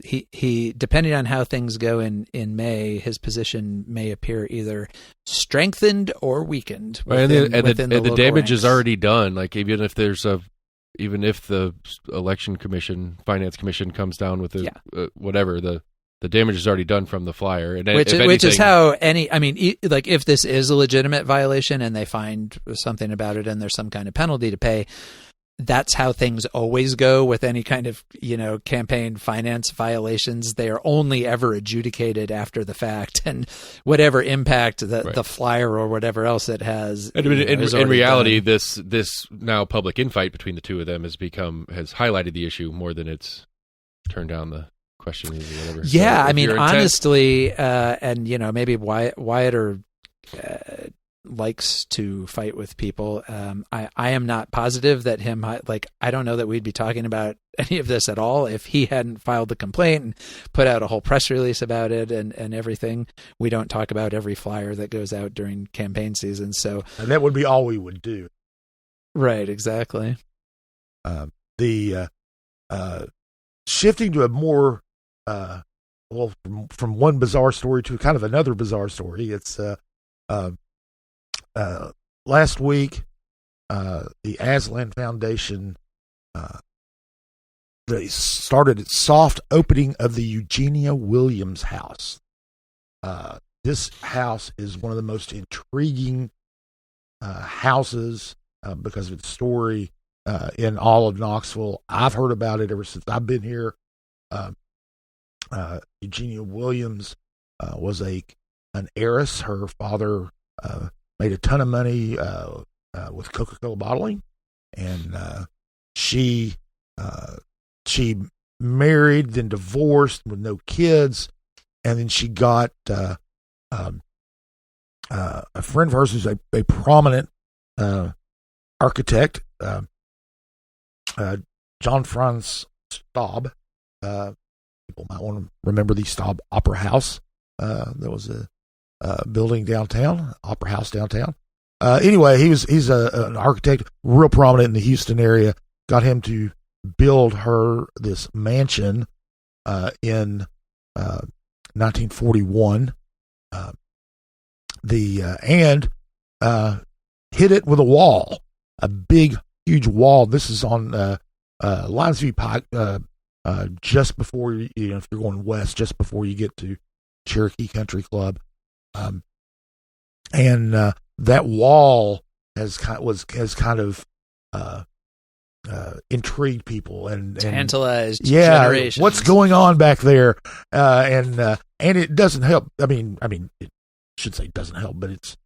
he depending on how things go in May, his position may appear either strengthened or weakened. And the damage is already done. Like even if the election commission, finance commission comes down with whatever, the damage is already done from the flyer. And which is how if this is a legitimate violation and they find something about it and there's some kind of penalty to pay, that's how things always go with any kind of, campaign finance violations. They are only ever adjudicated after the fact, and whatever impact the flyer or whatever else it has. In reality, done. This now public infight between the two of them has highlighted the issue more than it's turned down the question or whatever. Yeah, so honestly, and maybe Wiatr likes to fight with people. I am not positive that I don't know that we'd be talking about any of this at all if he hadn't filed the complaint and put out a whole press release about it and everything. We don't talk about every flyer that goes out during campaign season. So, and that would be all we would do. Right. Exactly. Shifting to a more, from one bizarre story to kind of another bizarre story. It's, last week, the Aslan Foundation they started its soft opening of the Eugenia Williams House. This house is one of the most intriguing houses because of its story in all of Knoxville. I've heard about it ever since I've been here. Eugenia Williams was an heiress. Her father made a ton of money with Coca-Cola bottling, and she married, then divorced with no kids, and then she got a friend of hers who's a prominent architect, John Franz Staub. People might want to remember the Staub Opera House. There was a building downtown, Opera House downtown. Anyway, he's an architect, real prominent in the Houston area. Got him to build her this mansion in 1941. And hit it with a wall, a big, huge wall. This is on Lionsview Pike, just before if you're going west, just before you get to Cherokee Country Club, and that wall has kind of intrigued people and tantalized generations. What's going on back there? And it doesn't help. I mean, it should say it doesn't help, but it's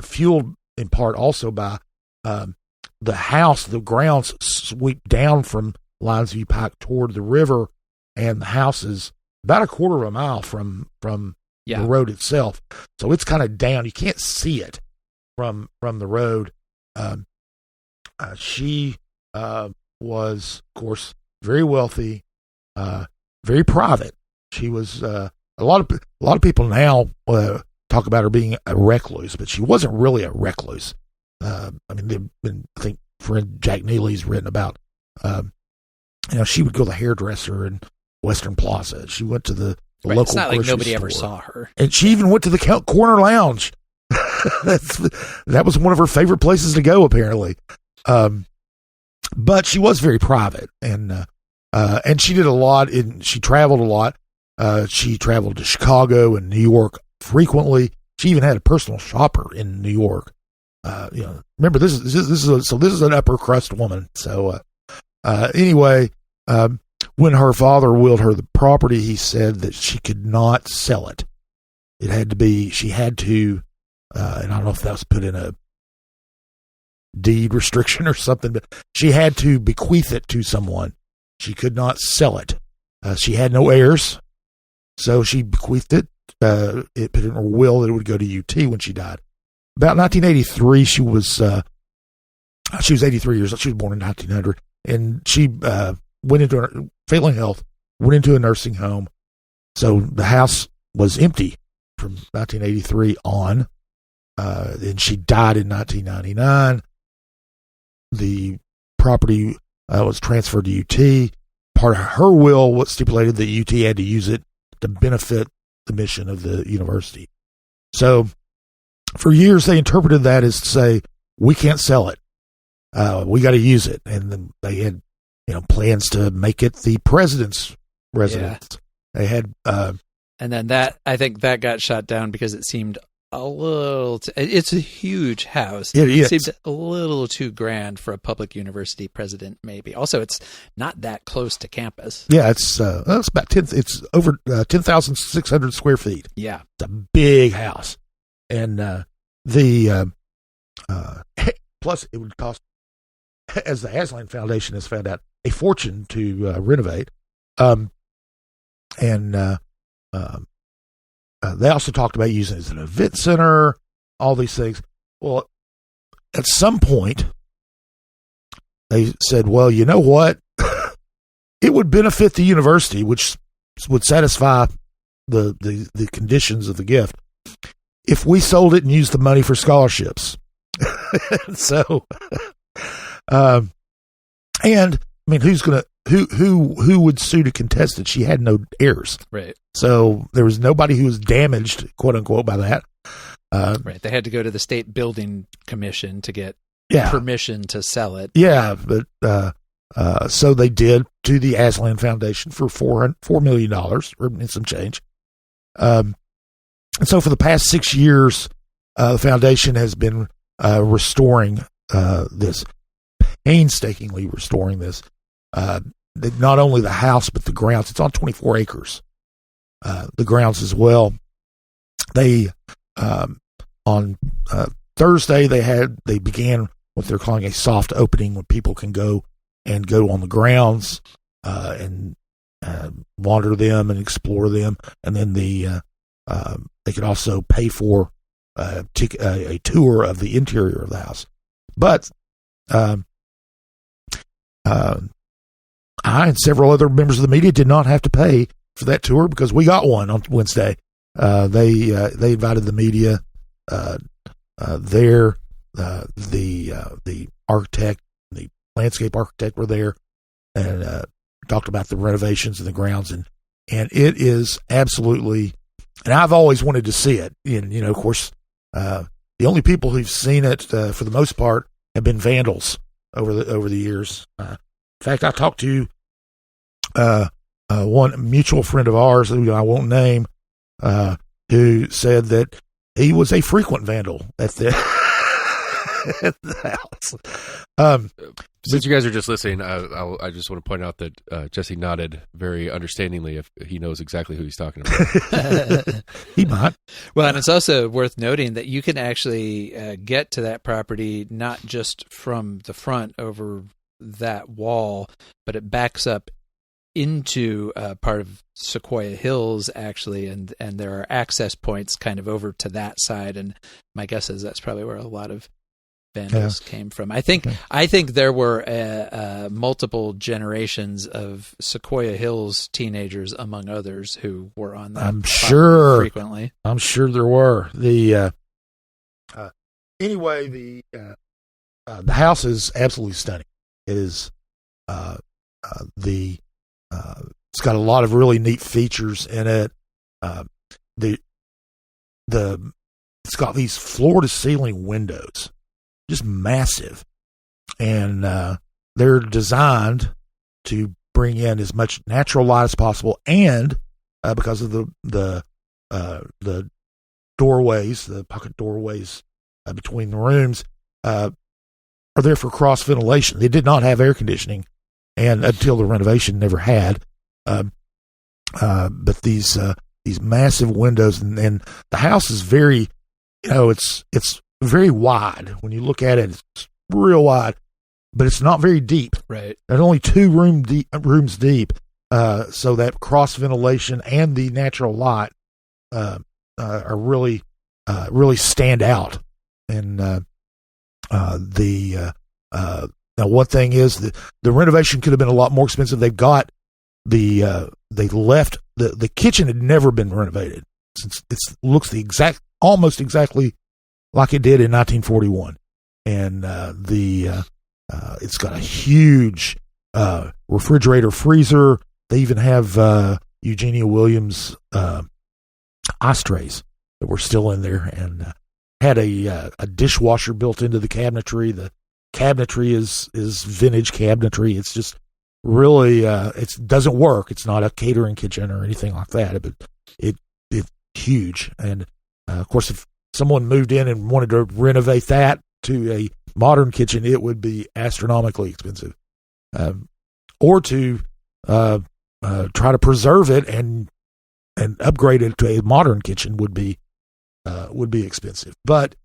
fueled in part also by the house. The grounds sweep down from Lionsview Pike toward the river, and the house is about a quarter of a mile from the road itself. So it's kind of down. You can't see it from the road. She was, of course, very wealthy, very private. She was a lot of people now talk about her being a recluse, but she wasn't really a recluse. I think friend Jack Neely's written about, she would go to the hairdresser in Western Plaza. She went to the local It's not like nobody store. ever saw her. And she even went to the corner lounge. That was one of her favorite places to go, apparently. But she was very private, and she did a lot. She traveled a lot. She traveled to Chicago and New York frequently. She even had a personal shopper in New York. Remember, this is an upper crust woman. So anyway, when her father willed her the property, he said that she could not sell it. She had to, and I don't know if that was put in a deed restriction or something, but she had to bequeath it to someone. She could not sell it. She had no heirs, so she bequeathed it. It put in her will that it would go to UT when she died. About 1983, she was 83 years old. She was born in 1900, and she went into failing health, went into a nursing home. So the house was empty from 1983 on. And she died in 1999. The property was transferred to UT. Part of her will was stipulated that UT had to use it to benefit the mission of the university. So for years, they interpreted that as to say, we can't sell it. We got to use it. And then they had, plans to make it the president's residence. Yeah. They had, and then I think that got shot down because it seemed a little. It's a huge house. It seemed a little too grand for a public university president. Maybe. Also, it's not that close to campus. Yeah, it's about 10. It's over 10,600 square feet. Yeah, it's a big house, and plus it would cost, as the Aslan Foundation has found out, a fortune to renovate. They also talked about using it as an event center, all these things. Well, at some point, they said, well, you know what? It would benefit the university, which would satisfy the conditions of the gift, if we sold it and used the money for scholarships. So, who would sue to contest it? She had no heirs. Right. So there was nobody who was damaged, quote unquote, by that. Right. They had to go to the state building commission to get permission to sell it. Yeah. But, so they did to the Aslan Foundation for $4 million or some change. And so for the past 6 years, the foundation has been, restoring, this, painstakingly restoring this. Not only the house, but the grounds. It's on 24 acres. The grounds as well. They, on Thursday, they began what they're calling a soft opening, when people can go on the grounds, and wander them and explore them. And then they could also pay for a tour of the interior of the house. But, I and several other members of the media did not have to pay for that tour because we got one on Wednesday. They invited the media there. The architect, the landscape architect were there, and talked about the renovations in the grounds. And and it is absolutely. And I've always wanted to see it. And of course, the only people who've seen it for the most part have been vandals over the years. In fact, I talked to one mutual friend of ours who I won't name, who said that he was a frequent vandal at the at the house. Since you guys are just listening, I just want to point out that Jesse nodded very understandingly if he knows exactly who he's talking about. He might. Well, and it's also worth noting that you can actually get to that property not just from the front over that wall, but it backs up into part of Sequoia Hills, actually, and there are access points kind of over to that side, and my guess is that's probably where a lot of vandals came from. I think there were multiple generations of Sequoia Hills teenagers, among others, who were on that. I'm sure frequently. I'm sure there were. The anyway, the house is absolutely stunning. It is it's got a lot of really neat features in it. It's got these floor to ceiling windows, just massive, and they're designed to bring in as much natural light as possible, and because of the doorways, the pocket doorways between the rooms, are there for cross ventilation. They did not have air conditioning, and until the renovation never had. But these massive windows, and the house is very, it's very wide. When you look at it, it's real wide, but it's not very deep. Right. There's only two rooms deep, so that cross ventilation and the natural light are really stand out. And now one thing is the renovation could have been a lot more expensive. They've got they left the kitchen had never been renovated since it looks almost exactly like it did in 1941, and it's got a huge refrigerator freezer. They even have Eugenia Williams ice trays that were still in there, and had a dishwasher built into the cabinetry. The cabinetry is vintage cabinetry. It's just really it doesn't work. It's not a catering kitchen or anything like that, but it's huge. And of course, if someone moved in and wanted to renovate that to a modern kitchen, it would be astronomically expensive. Or to try to preserve it and upgrade it to a modern kitchen would be expensive. But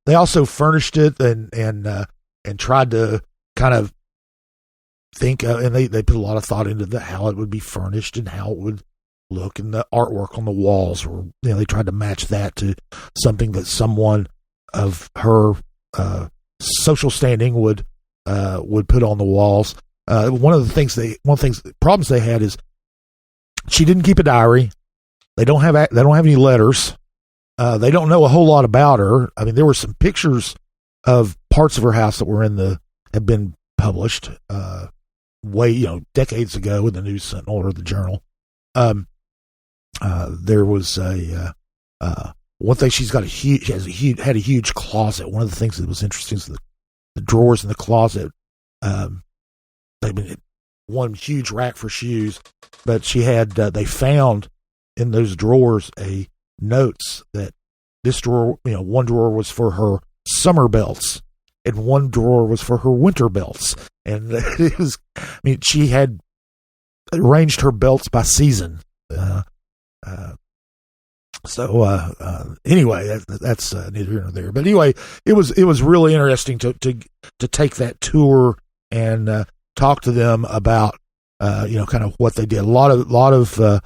they also furnished it and tried to kind of think, and they put a lot of thought into how it would be furnished and how it would look, and the artwork on the walls, or they tried to match that to something that someone of her social standing would put on the walls. One of the problems they had is she didn't keep a diary. They don't have any letters. They don't know a whole lot about her. I mean, there were some pictures of parts of her house that have been published decades ago in the News Sentinel or the Journal. There was one thing. She had a huge closet. One of the things that was interesting is the drawers in the closet. They've been one huge rack for shoes, but she had they found in those drawers notes that this drawer, one drawer was for her summer belts and one drawer was for her winter belts. And it was, she had arranged her belts by season. Anyway, that's neither here nor there. But anyway, it was really interesting to take that tour and talk to them about kind of what they did. A lot of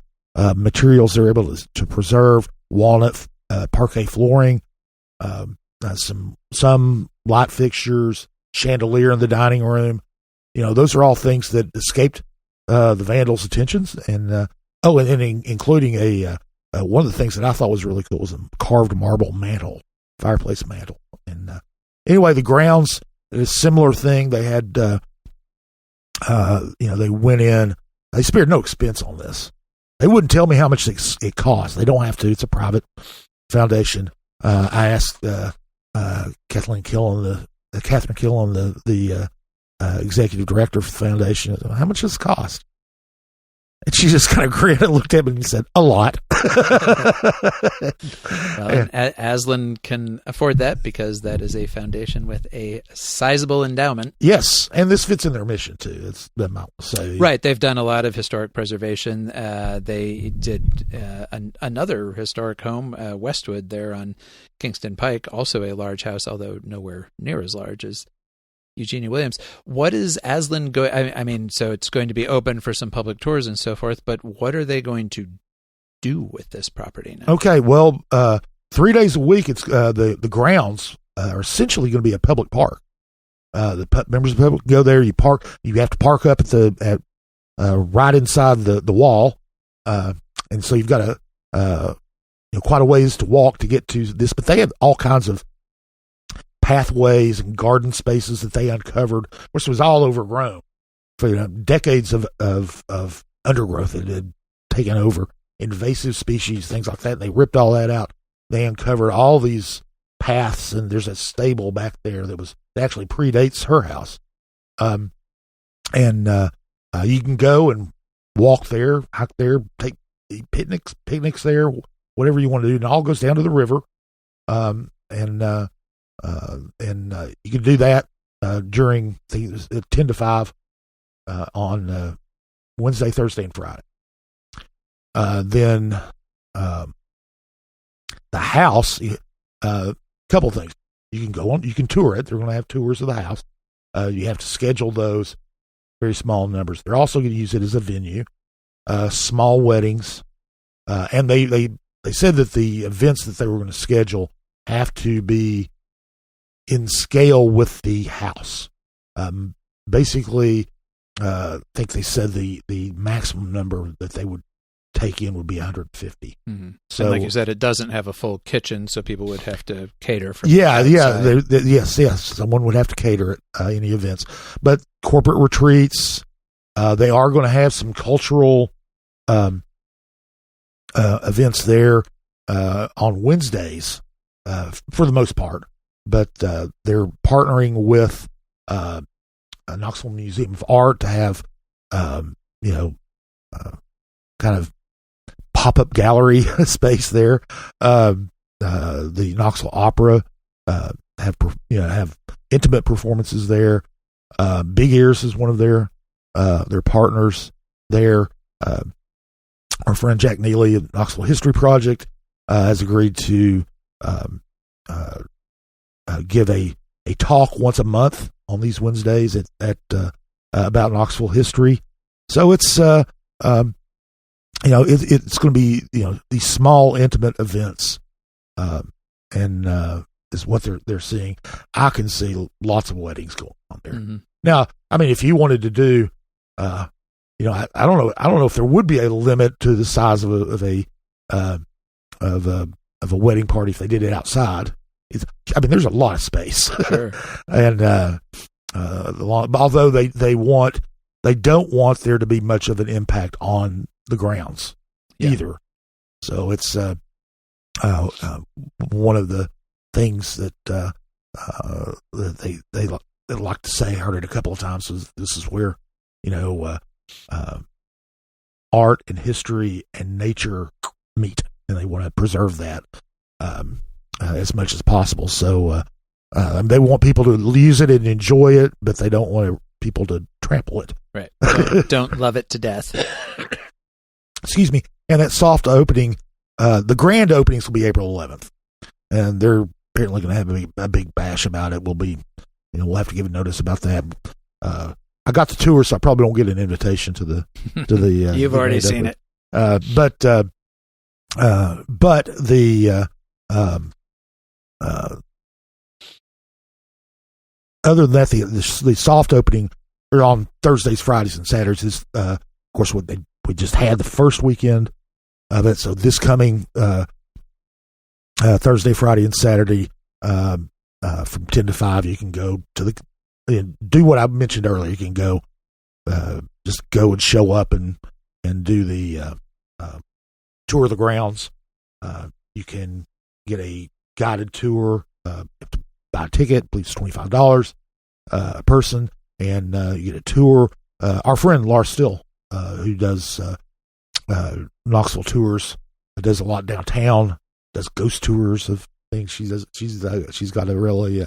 materials they're able to preserve: walnut parquet flooring, some light fixtures, chandelier in the dining room. Those are all things that escaped the vandals' attentions, and including one of the things that I thought was really cool was a carved marble mantle, fireplace mantle. And anyway, the grounds is a similar thing. They had they went in They spared no expense on this. They wouldn't tell me how much it costs. They don't have to. It's a private foundation. I asked Catherine Killen, the executive director for the foundation, how much does it cost? And she just kind of grinned and looked at me and said, a lot. Well, Aslan can afford that because that is a foundation with a sizable endowment. Yes, and this fits in their mission, too. It's them, I'll say. Right. They've done a lot of historic preservation. They did another historic home, Westwood, there on Kingston Pike, also a large house, although nowhere near as large as Eugenia Williams. What is Aslan going? I mean, so it's going to be open for some public tours and so forth, but what are they going to do with this property now? Okay, well, 3 days a week, it's the grounds are essentially going to be a public park. Members of the public go there. You park. You have to park up at right inside the wall, and so you've got quite a ways to walk to get to this. But they have all kinds of pathways and garden spaces that they uncovered, which was all overgrown for decades of undergrowth that had taken over, invasive species, things like that. And they ripped all that out. They uncovered all these paths, and there's a stable back there that actually predates her house. And you can go and walk there, hike there, take picnics there, whatever you want to do. And it all goes down to the river. And you can do that during 10 to 5 on Wednesday, Thursday, and Friday. Then the house, couple things. You can go on, you can tour it. They're going to have tours of the house. You have to schedule those, very small numbers. They're also going to use it as a venue, small weddings, and they said that the events that they were going to schedule have to be in scale with the house. Basically, I think they said the maximum number that they would take in would be 150. Mm-hmm. So, and like you said, it doesn't have a full kitchen, so people would have to cater for. Yes. Someone would have to cater at any events, but corporate retreats. They are going to have some cultural events there on Wednesdays, for the most part. But they're partnering with Knoxville Museum of Art to have, kind of pop-up gallery space there. The Knoxville Opera have intimate performances there. Big Ears is one of their partners there. Our friend Jack Neely of Knoxville History Project has agreed to give a talk once a month on these Wednesdays at about Knoxville history. So it's it's going to be these small intimate events, and is what they're seeing. I can see lots of weddings going on there. Mm-hmm. Now, I mean, if you wanted to do, I don't know if there would be a limit to the size of a wedding party if they did it outside. There's a lot of space, sure. And although they don't want there to be much of an impact on the grounds either. So it's one of the things that they like to say. I heard it a couple of times. This is where art and history and nature meet, and they want to preserve that as much as possible. So they want people to use it and enjoy it, but they don't want people to trample it. Right. Don't love it to death. Excuse me. And that soft opening, the grand openings will be April 11th, and they're apparently going to have a big bash about it. We'll be, we'll have to give a notice about that. I got the tour, so I probably don't get an invitation to the. You've already seen it. But the other than that, the soft opening are on Thursdays, Fridays, and Saturdays. Of course, we just had the first weekend of it, so this coming Thursday, Friday, and Saturday from 10 to 5, you can go to do what I mentioned earlier. You can go just go and show up and do the tour of the grounds. You can get a guided tour. You have to buy a ticket. I believe it's $25 a person, and you get a tour. Our friend Lars Still, who does Knoxville tours, does a lot downtown. Does ghost tours of things. She's got a really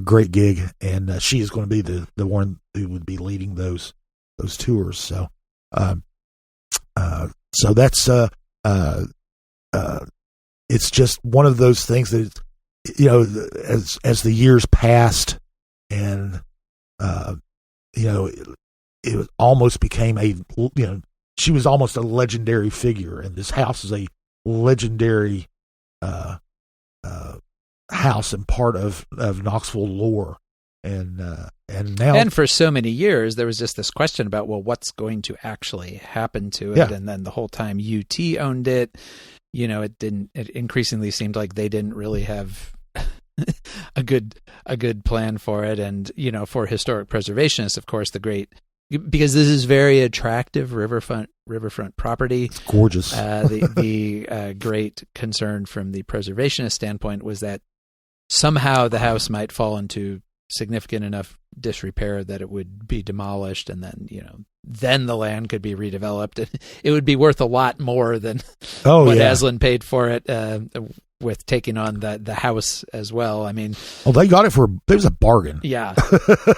great gig, and she is going to be the one who would be leading those tours. So that's it's just one of those things that, as the years passed, and it almost became she was almost a legendary figure, and this house is a legendary house and part of Knoxville lore. And now, and for so many years, there was just this question about, well, what's going to actually happen to it? Yeah. And then the whole time UT owned it, it increasingly seemed like they didn't really have a good plan for it. And, for historic preservationists, of course, because this is very attractive riverfront property. It's gorgeous. The great concern from the preservationist standpoint was that somehow the house might fall into significant enough disrepair that it would be demolished, and then the land could be redeveloped, and it would be worth a lot more than what Aslan paid for it, with taking on the house as well. I mean, they got it was a bargain. Yeah,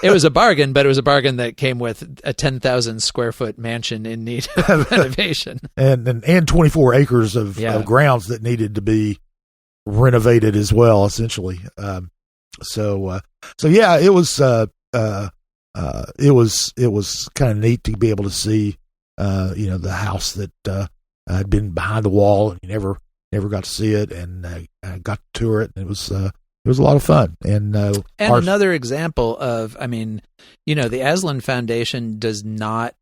it was a bargain, but it was a bargain that came with a 10,000 square foot mansion in need of renovation, and 24 acres of grounds that needed to be renovated as well, essentially. So it was kind of neat to be able to see, the house that had been behind the wall, and you never got to see it, and got to tour it, and it was a lot of fun. And another example of, the Aslan Foundation does not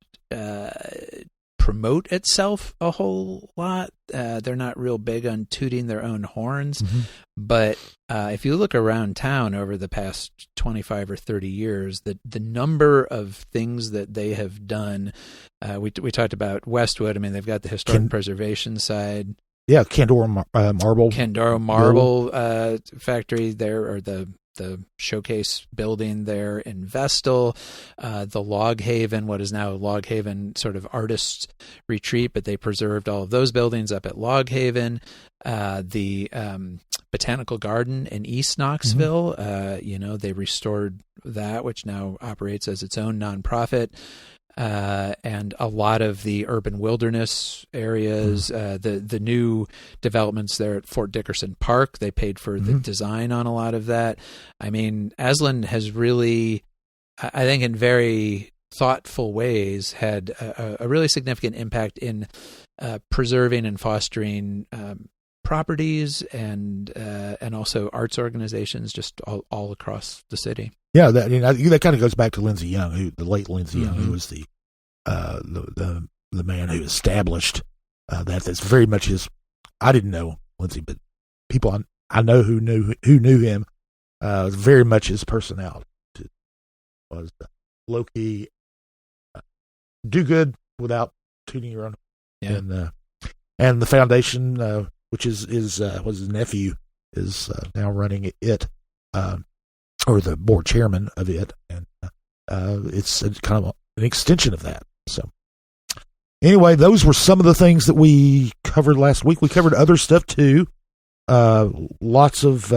promote itself a whole lot. They're not real big on tooting their own horns, but if you look around town over the past 25 or 30 years, the number of things that they have done, we talked about Westwood. They've got the historic preservation side. Yeah, Candor Marble. Candor Marble factory there, or the showcase building there in Vestal, the Log Haven, what is now Log Haven sort of artists retreat, but they preserved all of those buildings up at Log Haven, the Botanical Garden in East Knoxville, they restored that, which now operates as its own nonprofit. And a lot of the urban wilderness areas, the new developments there at Fort Dickerson Park, they paid for the design on a lot of that. Aslan has really, I think in very thoughtful ways, had a really significant impact in preserving and fostering properties and also arts organizations just all across the city. Yeah, that kind of goes back to Lindsay Young, the late Lindsay Young, who was the man who established that. That's very much his. I didn't know Lindsay, but people I know who knew him, was very much his personality. Was low key, do good without tooting your own. Yeah. And the foundation, which is his nephew, is now running it. Or the board chairman of it, and it's kind of an extension of that. So, anyway, those were some of the things that we covered last week. We covered other stuff too. Lots of,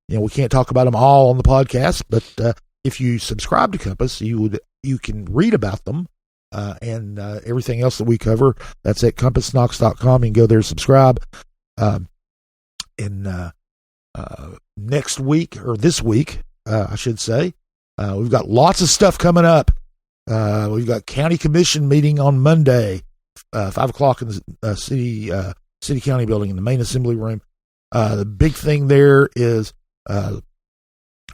we can't talk about them all on the podcast, but if you subscribe to Compass, you can read about them and everything else that we cover. That's at CompassKnox.com. You can go there and subscribe. Next week, or this week, I should say, we've got lots of stuff coming up. We've got county commission meeting on Monday, 5:00 in the city county building in the main assembly room. The big thing there is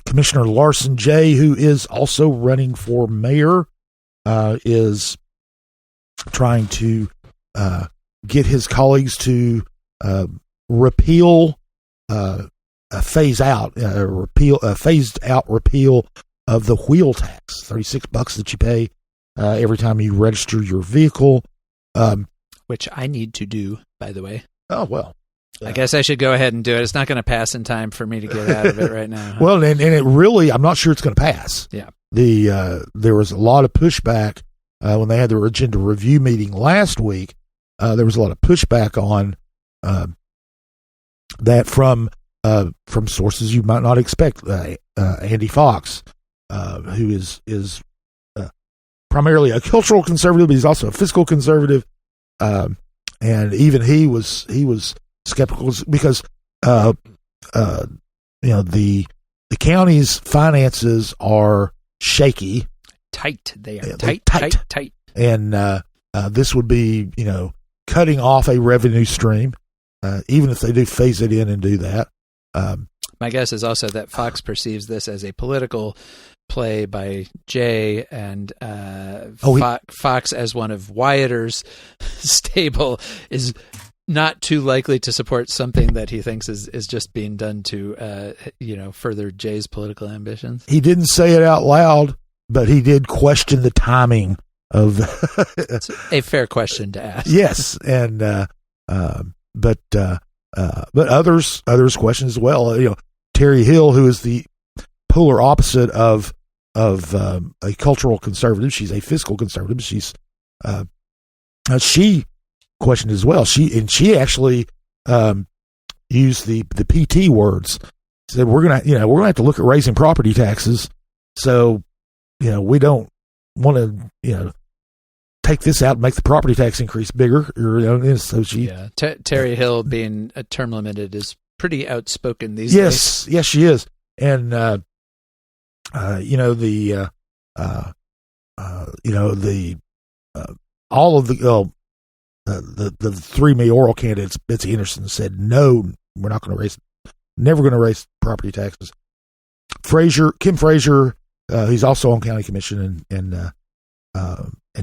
Commissioner Larson J., who is also running for mayor, is trying to get his colleagues to repeal. Phased out repeal of the wheel tax, $36 that you pay every time you register your vehicle. Which I need to do, by the way. Oh, well. I guess I should go ahead and do it. It's not going to pass in time for me to get out of it right now. Well, and it really, I'm not sure it's going to pass. Yeah. There was a lot of pushback when they had their agenda review meeting last week. There was a lot of pushback on that from sources you might not expect. Andy Fox, who is primarily a cultural conservative, but he's also a fiscal conservative, and even he was skeptical because the county's finances are shaky, tight. They are tight, and this would be cutting off a revenue stream, even if they do phase it in and do that. My guess is also that Fox perceives this as a political play by Jay, and Fox, as one of Wiatr's stable, is not too likely to support something that he thinks is just being done to further Jay's political ambitions. He didn't say it out loud, but he did question the timing of It's a fair question to ask. Yes, and but others question as well. Terry Hill, who is the polar opposite of a cultural conservative, she's a fiscal conservative. She questioned as well. She actually used the PT words. Said we're gonna have to look at raising property taxes. So we don't want to take this out and make the property tax increase bigger. So she Terry Hill being term limited is pretty outspoken these days. Yes, she is, and all of the three mayoral candidates, Betsy Anderson said no, we're not going to never going to raise property taxes. Kim Frazier, he's also on county commission, and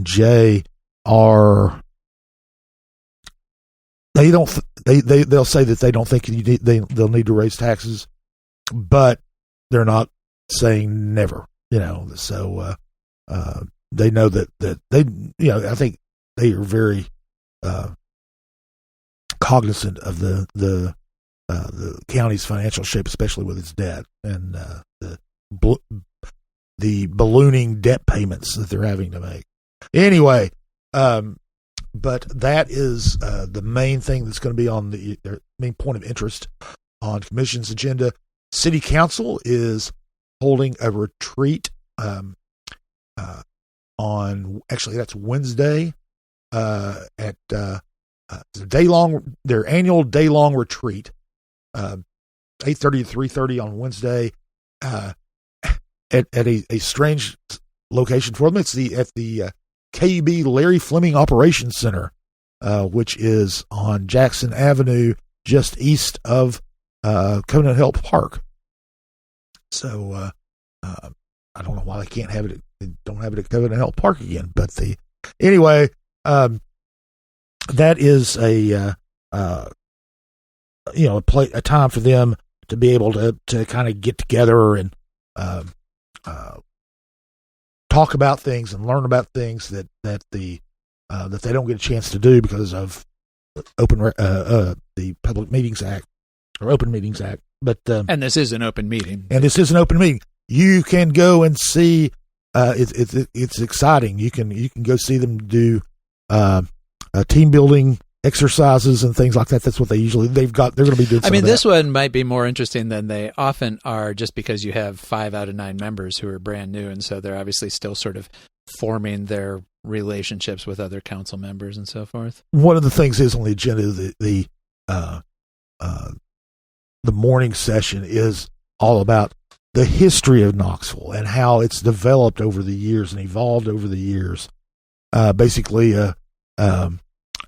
Jay are. They'll say that they don't think they'll need to raise taxes, but they're not saying never. So they know that they I think they are very cognizant of the county's financial shape, especially with its debt and the ballooning debt payments that they're having to make. Anyway, but that is the main thing that's going to be on the main point of interest on commission's agenda. City Council is holding a retreat on, actually that's Wednesday at their annual day-long retreat, 8:30 to 3:30 on Wednesday at a strange location for them. It's at the KUB Larry Fleming Operations Center, which is on Jackson Avenue, just east of Covenant Hill Park. So I don't know why they don't have it at Covenant Hill Park again. But anyway, that is a time for them to be able to kind of get together and talk about things and learn about things that they don't get a chance to do because of the Public Meetings Act or Open Meetings Act. But and this is an open meeting. And this is an open meeting. You can go and see. It's exciting. You can go see them do team building exercises and things like that. That's what they're going to be doing. This one might be more interesting than they often are, just because you have 5 out of 9 members who are brand new, and so they're obviously still sort of forming their relationships with other council members and so forth. One of the things is on the agenda, the morning session is all about the history of Knoxville and how it's developed over the years and evolved over the years. Basically, a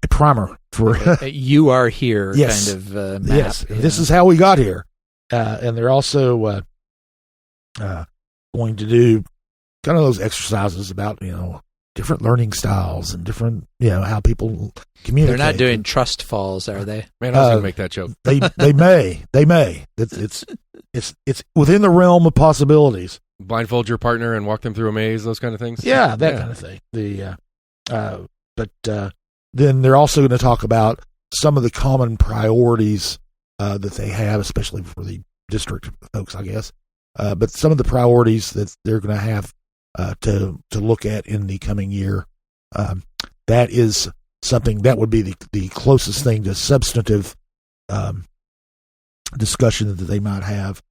primer for you are here. Yes. Kind of map. Yes, this is how we got here. And they're also going to do kind of those exercises about different learning styles and different how people communicate. They're not doing trust falls, are they? Man, I was going to make that joke. They may. It's within the realm of possibilities. blindfold your partner and walk them through a maze, those kind of things. Yeah, that kind of thing. Then they're also going to talk about some of the common priorities that they have, especially for the district folks, I guess. But some of the priorities that they're going to have to look at in the coming year. That is something that would be the closest thing to substantive discussion that they might have.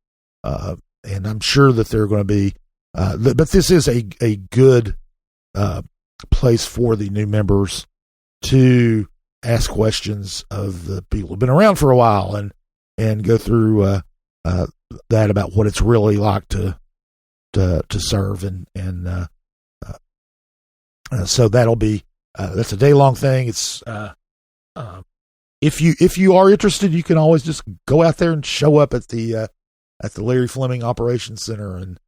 And I'm sure that they're going to be, but this is a good place for the new members to ask questions of the people who've been around for a while and go through that about what it's really like to serve and so that'll be that's a day-long thing. It's if you are interested, you can always just go out there and show up at the Larry Fleming Operations Center, and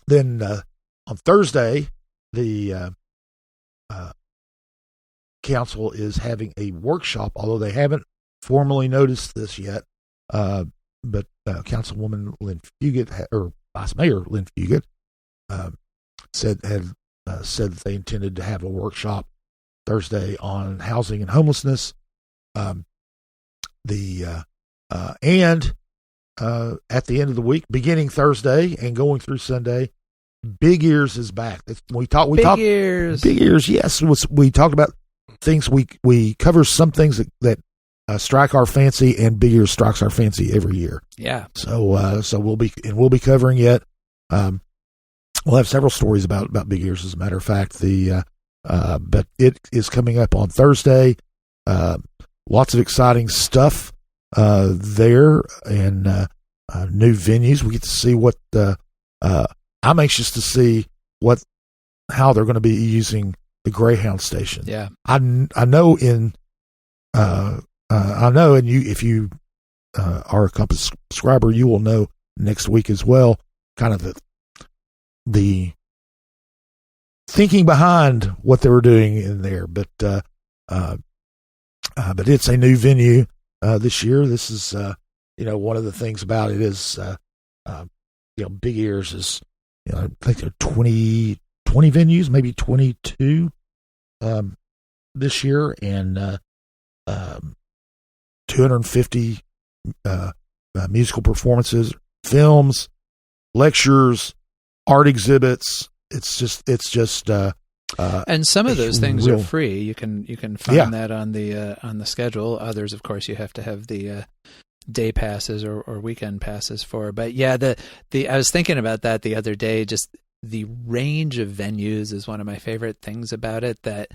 then on Thursday the council is having a workshop, although they haven't formally noticed this yet. But Councilwoman Lynn Fugit, or Vice Mayor Lynn Fugit, said that they intended to have a workshop Thursday on housing and homelessness. And at the end of the week, beginning Thursday and going through Sunday, Big Ears is back. Big Ears. Yes, we talked about things. We cover some things that strike our fancy, and Big Ears strikes our fancy every year. Yeah. So we'll be covering it. We'll have several stories about Big Ears, as a matter of fact. But it is coming up on Thursday. Lots of exciting stuff there, and new venues. We get to see what I'm anxious to see how they're going to be using the Greyhound station. Yeah, I know and if you are a Compass subscriber, you will know next week as well, kind of the thinking behind what they were doing in there. But it's a new venue this year. This is one of the things about it is Big Ears is I think there are 20 venues, maybe 22 this year, and 250 musical performances, films, lectures, art exhibits. It's just and some of those things are free. You can find that on the schedule. Others, of course, you have to have the day passes or weekend passes for. But yeah, I was thinking about that the other day. Just the range of venues is one of my favorite things about it. That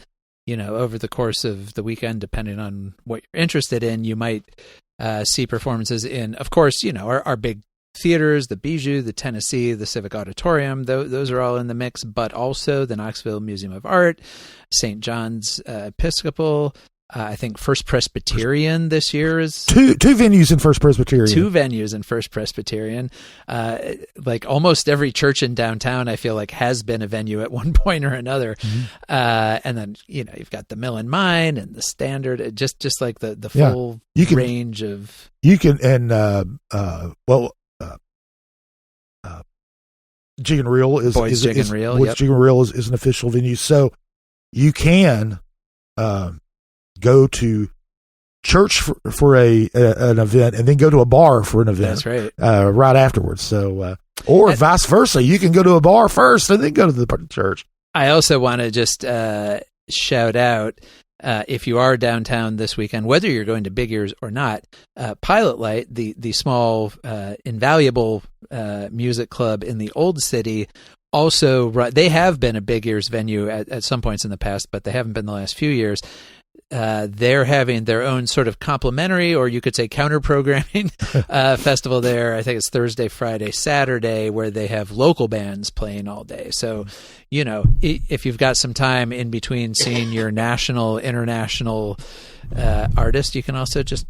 over the course of the weekend, depending on what you're interested in, you might see performances in, of course, our big theaters, the Bijou, the Tennessee, the Civic Auditorium. Those are all in the mix, but also the Knoxville Museum of Art, St. John's Episcopal. I think First Presbyterian this year is two venues in First Presbyterian. Two venues in First Presbyterian. Like almost every church in downtown, I feel like has been a venue at one point or another. Mm-hmm. And then you've got the Mill and Mine and the Standard. Just like the full range of you can Jig and Reel is Jig and Reel. Yep. Jig and Reel is an official venue, so you can go to church for an event and then go to a bar for an event. That's right. Right afterwards. So, or vice versa, you can go to a bar first and then go to the church. I also want to just shout out. If you are downtown this weekend, whether you're going to Big Ears or not, Pilot Light, the small, invaluable music club in the Old City, also they have been a Big Ears venue at some points in the past, but they haven't been the last few years. They're having their own sort of complimentary, or you could say counter-programming festival there. I think it's Thursday, Friday, Saturday, where they have local bands playing all day. So, if you've got some time in between seeing your national, international artist, you can also just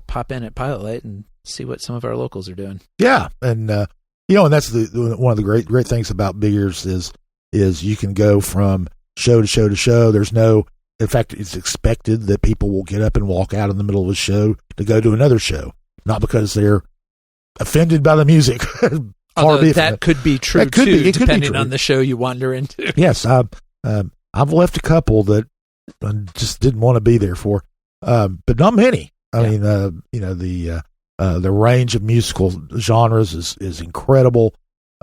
pop in at Pilot Light and see what some of our locals are doing. Yeah, and and that's one of the great things about Big Ears is you can go from show to show to show. There's no. In fact, it's expected that people will get up and walk out in the middle of a show to go to another show, not because they're offended by the music. far be it. That could be true, That could too, be. It could be depending true. on the show you wander into. Yes, I've left a couple that I just didn't want to be there for, but not many. I mean, the range of musical genres is incredible.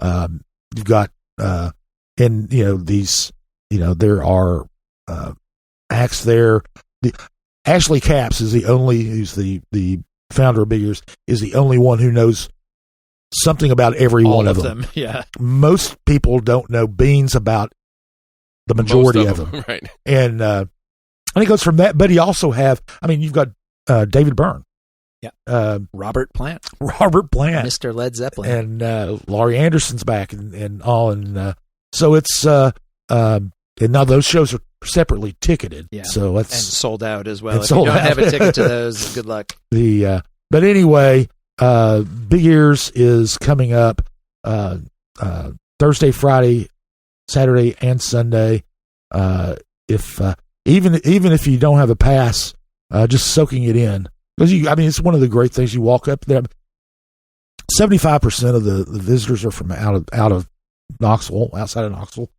You've got there are acts there. Ashley Capps is who's the founder of Big Ears, is the only one who knows something about every All one of of them. Yeah. Most people don't know beans about the majority of them. Right. And he goes from that, but he also you've got David Byrne. Yeah. Robert Plant. Mr. Led Zeppelin. And Laurie Anderson's back and all. And so it's, and now those shows are separately ticketed. Yeah. So that's. And sold out as well. And If you sold don't out. have a ticket to those, good luck. But anyway, Big Ears is coming up Thursday, Friday, Saturday, and Sunday. If even if you don't have a pass, just soaking it in, because it's one of the great things. You walk up there. 75% of the visitors are from out of Knoxville, outside of Knoxville.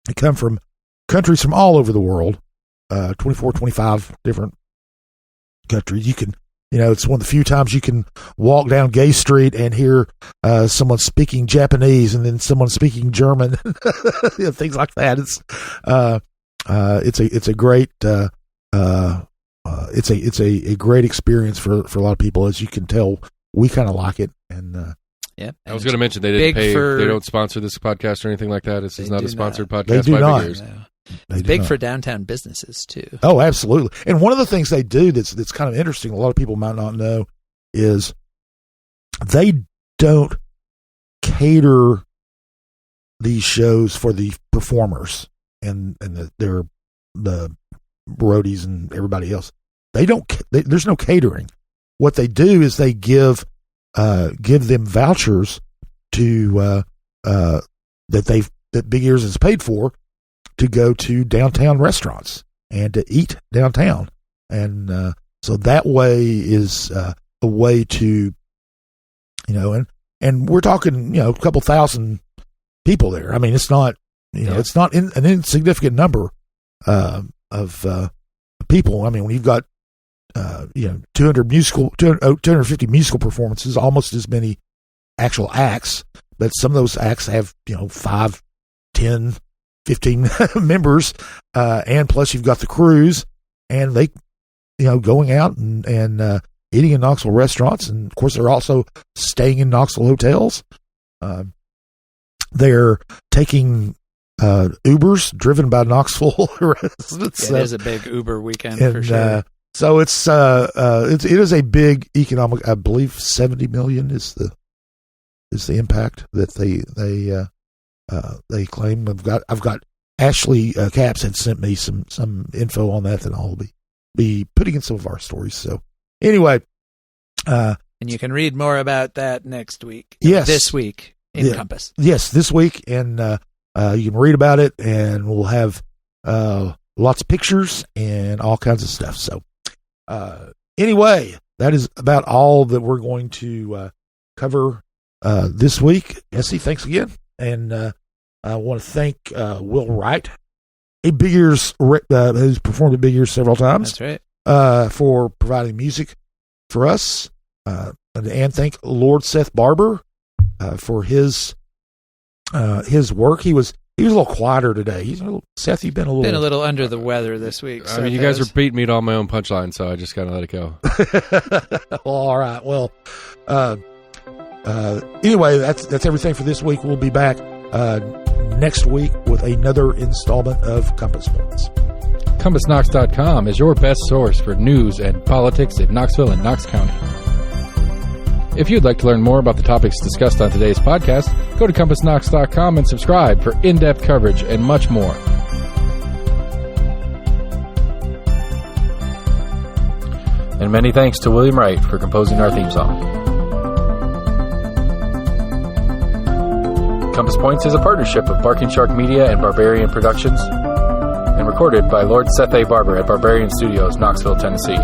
They come from countries from all over the world, 24, 25 different countries. You can, it's one of the few times you can walk down Gay Street and hear someone speaking Japanese and then someone speaking German, things like that. It's a great it's a great experience for a lot of people. As you can tell, we kind of like it. And yeah, I was going to mention they didn't pay. They don't sponsor this podcast or anything like that. This is not a sponsored podcast. They do by not. Big Ears. No. They It's big do not. for downtown businesses too. Oh, absolutely. And one of the things they do that's kind of interesting, a lot of people might not know, is they don't cater these shows for the performers and the roadies and everybody else. There's no catering. What they do is they give them vouchers to that Big Ears has paid for, to go to downtown restaurants and to eat downtown. And so that way is a way to, and we're talking, a couple thousand people there. I mean, it's not, it's not an insignificant number of people. I mean, when you've got, 250 musical performances, almost as many actual acts, but some of those acts have, 5, 10, 15 members, and plus you've got the crews, and they, going out and eating in Knoxville restaurants, and of course they're also staying in Knoxville hotels. They're taking Ubers driven by Knoxville residents. It is a big Uber weekend and, for sure. So it is a big economic. I believe $70 million is the impact that they claim. I've got Ashley Capps had sent me some info on that I'll be putting in some of our stories. So anyway, and you can read more about that next week. Yes, this week in Compass. Yes, this week, and you can read about it, and we'll have lots of pictures and all kinds of stuff. So anyway, that is about all that we're going to cover this week. Essie, thanks again. And I want to thank Will Wright, a Big Ears who's performed at Big Ears several times. That's right. For providing music for us. And thank Lord Seth Barber for his work. He was a little quieter today. Seth, you've been a little under the weather this week. I mean, you guys are beating me to all my own punchline, so I just gotta let it go. Well, all right. Well, anyway, that's everything for this week. We'll be back next week with another installment of Compass Points. CompassKnox.com is your best source for news and politics in Knoxville and Knox County. If you'd like to learn more about the topics discussed on today's podcast, go to CompassKnox.com and subscribe for in-depth coverage and much more. And many thanks to William Wright for composing our theme song. Compass Points is a partnership of Barking Shark Media and Barbarian Productions, and recorded by Lord Seth A. Barber at Barbarian Studios, Knoxville, Tennessee.